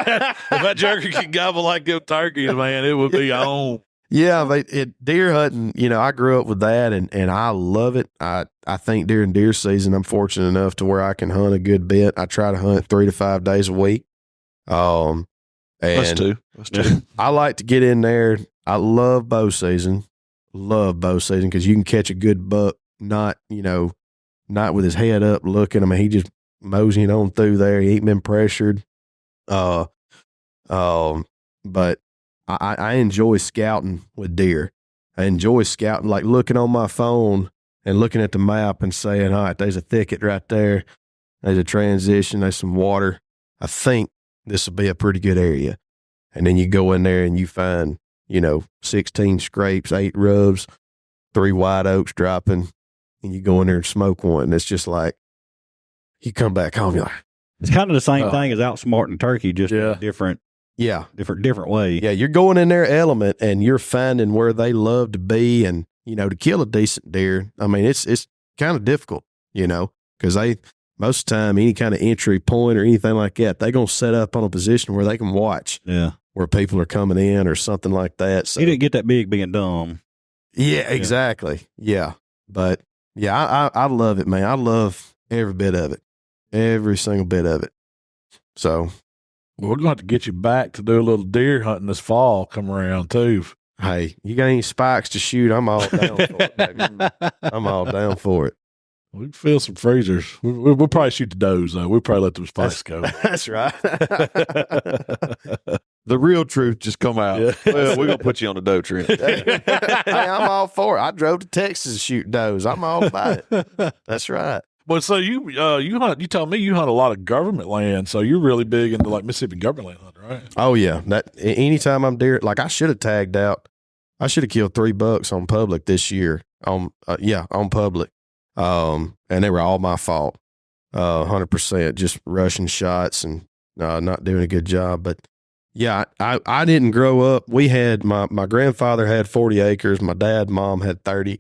S1: that jerky could gobble like them turkeys, man, it would be on.
S3: Yeah, but deer hunting, I grew up with that, and I love it. I think during deer season, I'm fortunate enough to where I can hunt a good bit. I try to hunt 3 to 5 days a week. And
S2: Us too.
S3: I like to get in there. I love bow season because you can catch a good buck, not with his head up looking. I mean, he just moseying on through there. He ain't been pressured. But I enjoy scouting with deer. I enjoy scouting, like looking on my phone and looking at the map and saying, all right, there's a thicket right there. There's a transition. There's some water. I think this will be a pretty good area. And then you go in there and you find, 16 scrapes, 8 rubs, 3 white oaks dropping, and you go in there and smoke one. And it's just like, you come back home, you're like,
S4: it's kind of the same thing as outsmarting turkey, just in a different way.
S3: Yeah, you're going in their element and you're finding where they love to be, and to kill a decent deer. I mean, it's kind of difficult, because most of the time any kind of entry point or anything like that, they're gonna set up on a position where they can watch.
S4: Yeah,
S3: where people are coming in or something like that. So
S4: he didn't get that big being dumb.
S3: Yeah, exactly. Yeah, but yeah, I love it, man. I love every bit of it, every single bit of it. So.
S1: Well, we're going to have to get you back to do a little deer hunting this fall come around, too.
S3: Hey, you got any spikes to shoot? I'm all down for it, baby. I'm all down for it.
S1: We can fill some freezers. We'll probably shoot the does, though. We'll probably let those spikes go.
S3: That's right.
S2: The real truth just come out. Yeah. Well, we're going to put you on the doe, Trent.
S3: Hey, I'm all for it. I drove to Texas to shoot does. I'm all about it. That's right.
S1: But so you hunt. You told me you hunt a lot of government land, so you're really big into like Mississippi government land hunting, right?
S3: Oh yeah, that anytime I'm deer, like I should have tagged out. I should have killed 3 bucks on public this year. On public, and they were all my fault. 100%, just rushing shots and not doing a good job. But yeah, I didn't grow up. We had my grandfather had 40 acres. My dad, mom had 30,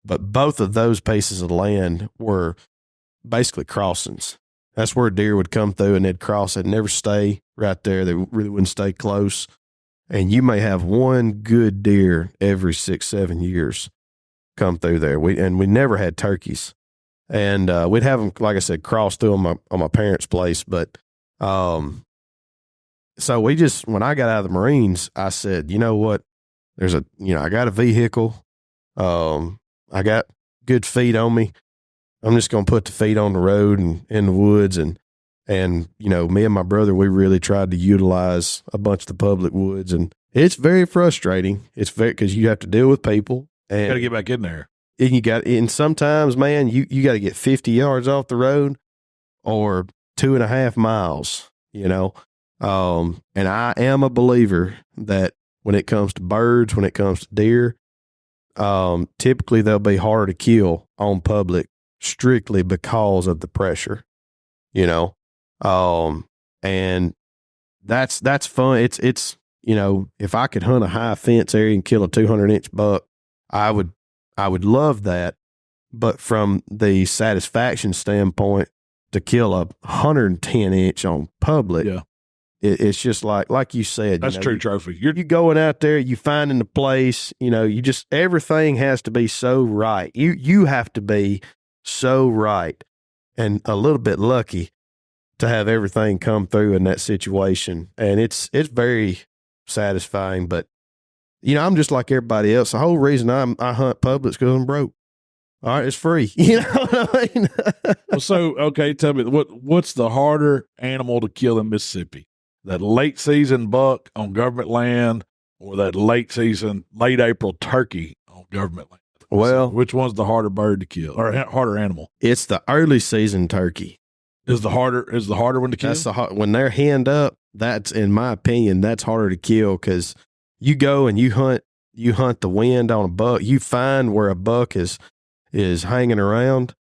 S3: but both of those pieces of land were basically crossings. That's where a deer would come through and they'd cross. They'd never stay right there. They really wouldn't stay close. And you may have one good deer every 6-7 years come through there. We never had turkeys, and we'd have them, like I said, cross through on my parents' place. But so we just, when I got out of the Marines, I said, you know what? I got a vehicle. I got good feet on me. I'm just going to put the feet on the road and in the woods. And me and my brother, we really tried to utilize a bunch of the public woods, and it's very frustrating. It's because you have to deal with people, and
S1: you got to get back in there.
S3: And sometimes, man, you got to get 50 yards off the road or 2.5 miles, and I am a believer that when it comes to birds, when it comes to deer, typically they'll be harder to kill on public strictly because of the pressure, and that's fun. It's if I could hunt a high fence area and kill a 200-inch buck, I would love that. But from the satisfaction standpoint, to kill a 110-inch on public, it's just like you said.
S1: That's true trophy.
S3: You going out there, you finding the place. You just, everything has to be so right. You have to be so right and a little bit lucky to have everything come through in that situation. And it's very satisfying. But, I'm just like everybody else. The whole reason I hunt Publix because I'm broke. All right, it's free. You know what I mean?
S1: Well, so, okay, tell me, what's the harder animal to kill in Mississippi? That late season buck on government land or that late April turkey on government land?
S3: Well,
S1: so which one's the harder bird to kill or harder animal?
S3: It's the early season turkey.
S1: Is the harder one to kill?
S3: That's when they're hand up. That's, in my opinion, that's harder to kill because you go and you hunt the wind on a buck. You find where a buck is hanging around,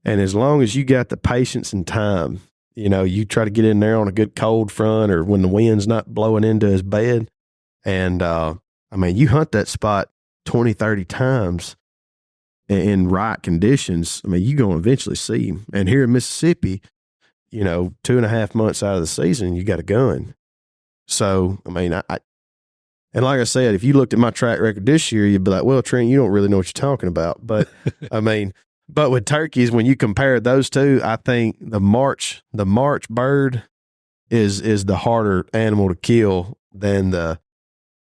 S3: and as long as you got the patience and time, you try to get in there on a good cold front or when the wind's not blowing into his bed, and you hunt that spot 20, 30 times in right conditions. You're going to eventually see him. And here in Mississippi, 2.5 months out of the season, you got a gun. So, and like I said, if you looked at my track record this year, you'd be like, well, Trent, you don't really know what you're talking about. But, but with turkeys, when you compare those two, I think the March bird is the harder animal to kill than the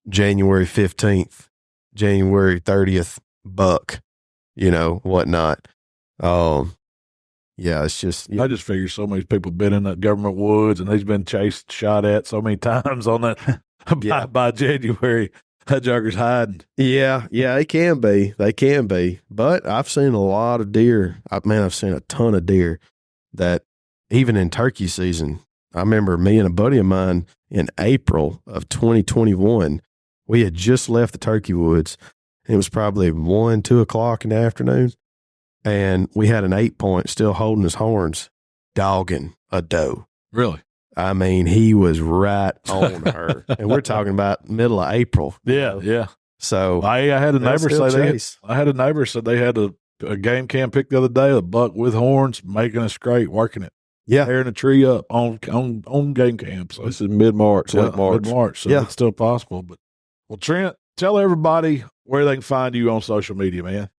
S3: January 15th, January 30th buck, whatnot. Yeah, it's just.
S1: I just figure so many people been in that government woods and they've been shot at so many times on that by January. That jogger's hiding.
S3: Yeah, they can be. But I've seen a lot of deer. I've seen a ton of deer that even in turkey season. I remember me and a buddy of mine in April of 2021, we had just left the turkey woods. It was probably 1, 2 o'clock in the afternoon. And we had an 8-point still holding his horns, dogging a doe.
S1: Really?
S3: He was right on her. And we're talking about middle of April.
S1: Yeah.
S3: So
S1: I had a neighbor said they had a game cam pick the other day, a buck with horns, making a straight, working it.
S3: Yeah.
S1: Tearing a tree up on game cam. So
S2: this is mid-March, late March.
S1: Mid-March, so it's still possible. But, well, Trent, tell everybody where they can find you on social media, man.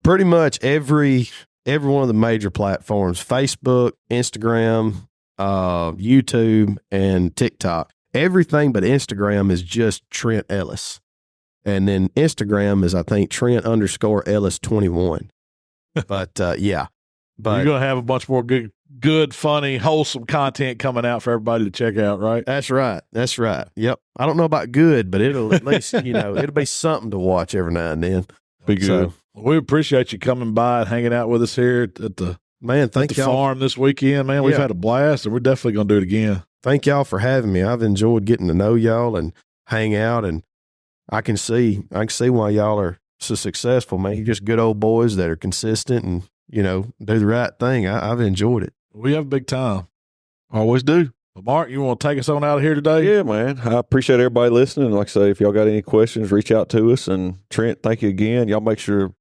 S3: Pretty much every one of the major platforms, Facebook, Instagram, YouTube, and TikTok. Everything but Instagram is just Trent Ellis. And then Instagram is, I think, Trent_Ellis21. But, yeah. But
S1: you're going to have a bunch more good, funny, wholesome content coming out for everybody to check out, right?
S3: That's right. Yep. I don't know about good, but it'll at least, it'll be something to watch every now and then.
S1: Be good. So, we appreciate you coming by and hanging out with us here at the farm this weekend, man. We've had a blast, and we're definitely going to do it again.
S3: Thank y'all for having me. I've enjoyed getting to know y'all and hang out, and I can see why y'all are so successful, man. You're just good old boys that are consistent and, do the right thing. I've enjoyed it.
S1: We have a big time.
S2: Always do.
S1: Well, Mark, you want to take us on out of here today?
S2: Yeah, man. I appreciate everybody listening. Like I say, if y'all got any questions, reach out to us. And Trent, thank you again. Y'all make sure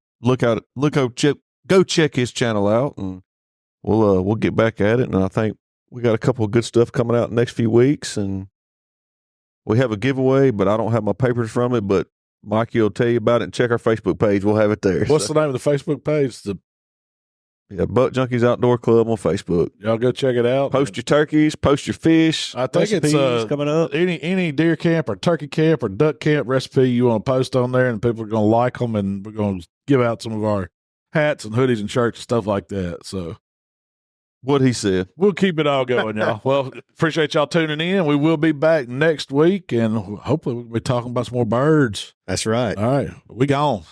S2: go check his channel out, and we'll get back at it. And I think we got a couple of good stuff coming out next few weeks, and we have a giveaway, but I don't have my papers from it. But Mikey will tell you about it, and check our Facebook page. We'll have it there.
S1: What's the name of the Facebook page?
S2: Buck Junkies Outdoor Club on Facebook.
S1: Y'all go check it out.
S2: Post your turkeys, post your fish.
S1: I think it's
S4: coming up.
S1: Any deer camp or turkey camp or duck camp recipe you want to post on there, and people are going to like them, and we're going to give out some of our hats and hoodies and shirts and stuff like that. So
S2: what he said.
S1: We'll keep it all going, y'all. Well, appreciate y'all tuning in. We will be back next week, and hopefully we'll be talking about some more birds.
S3: That's right.
S1: All right. We gone.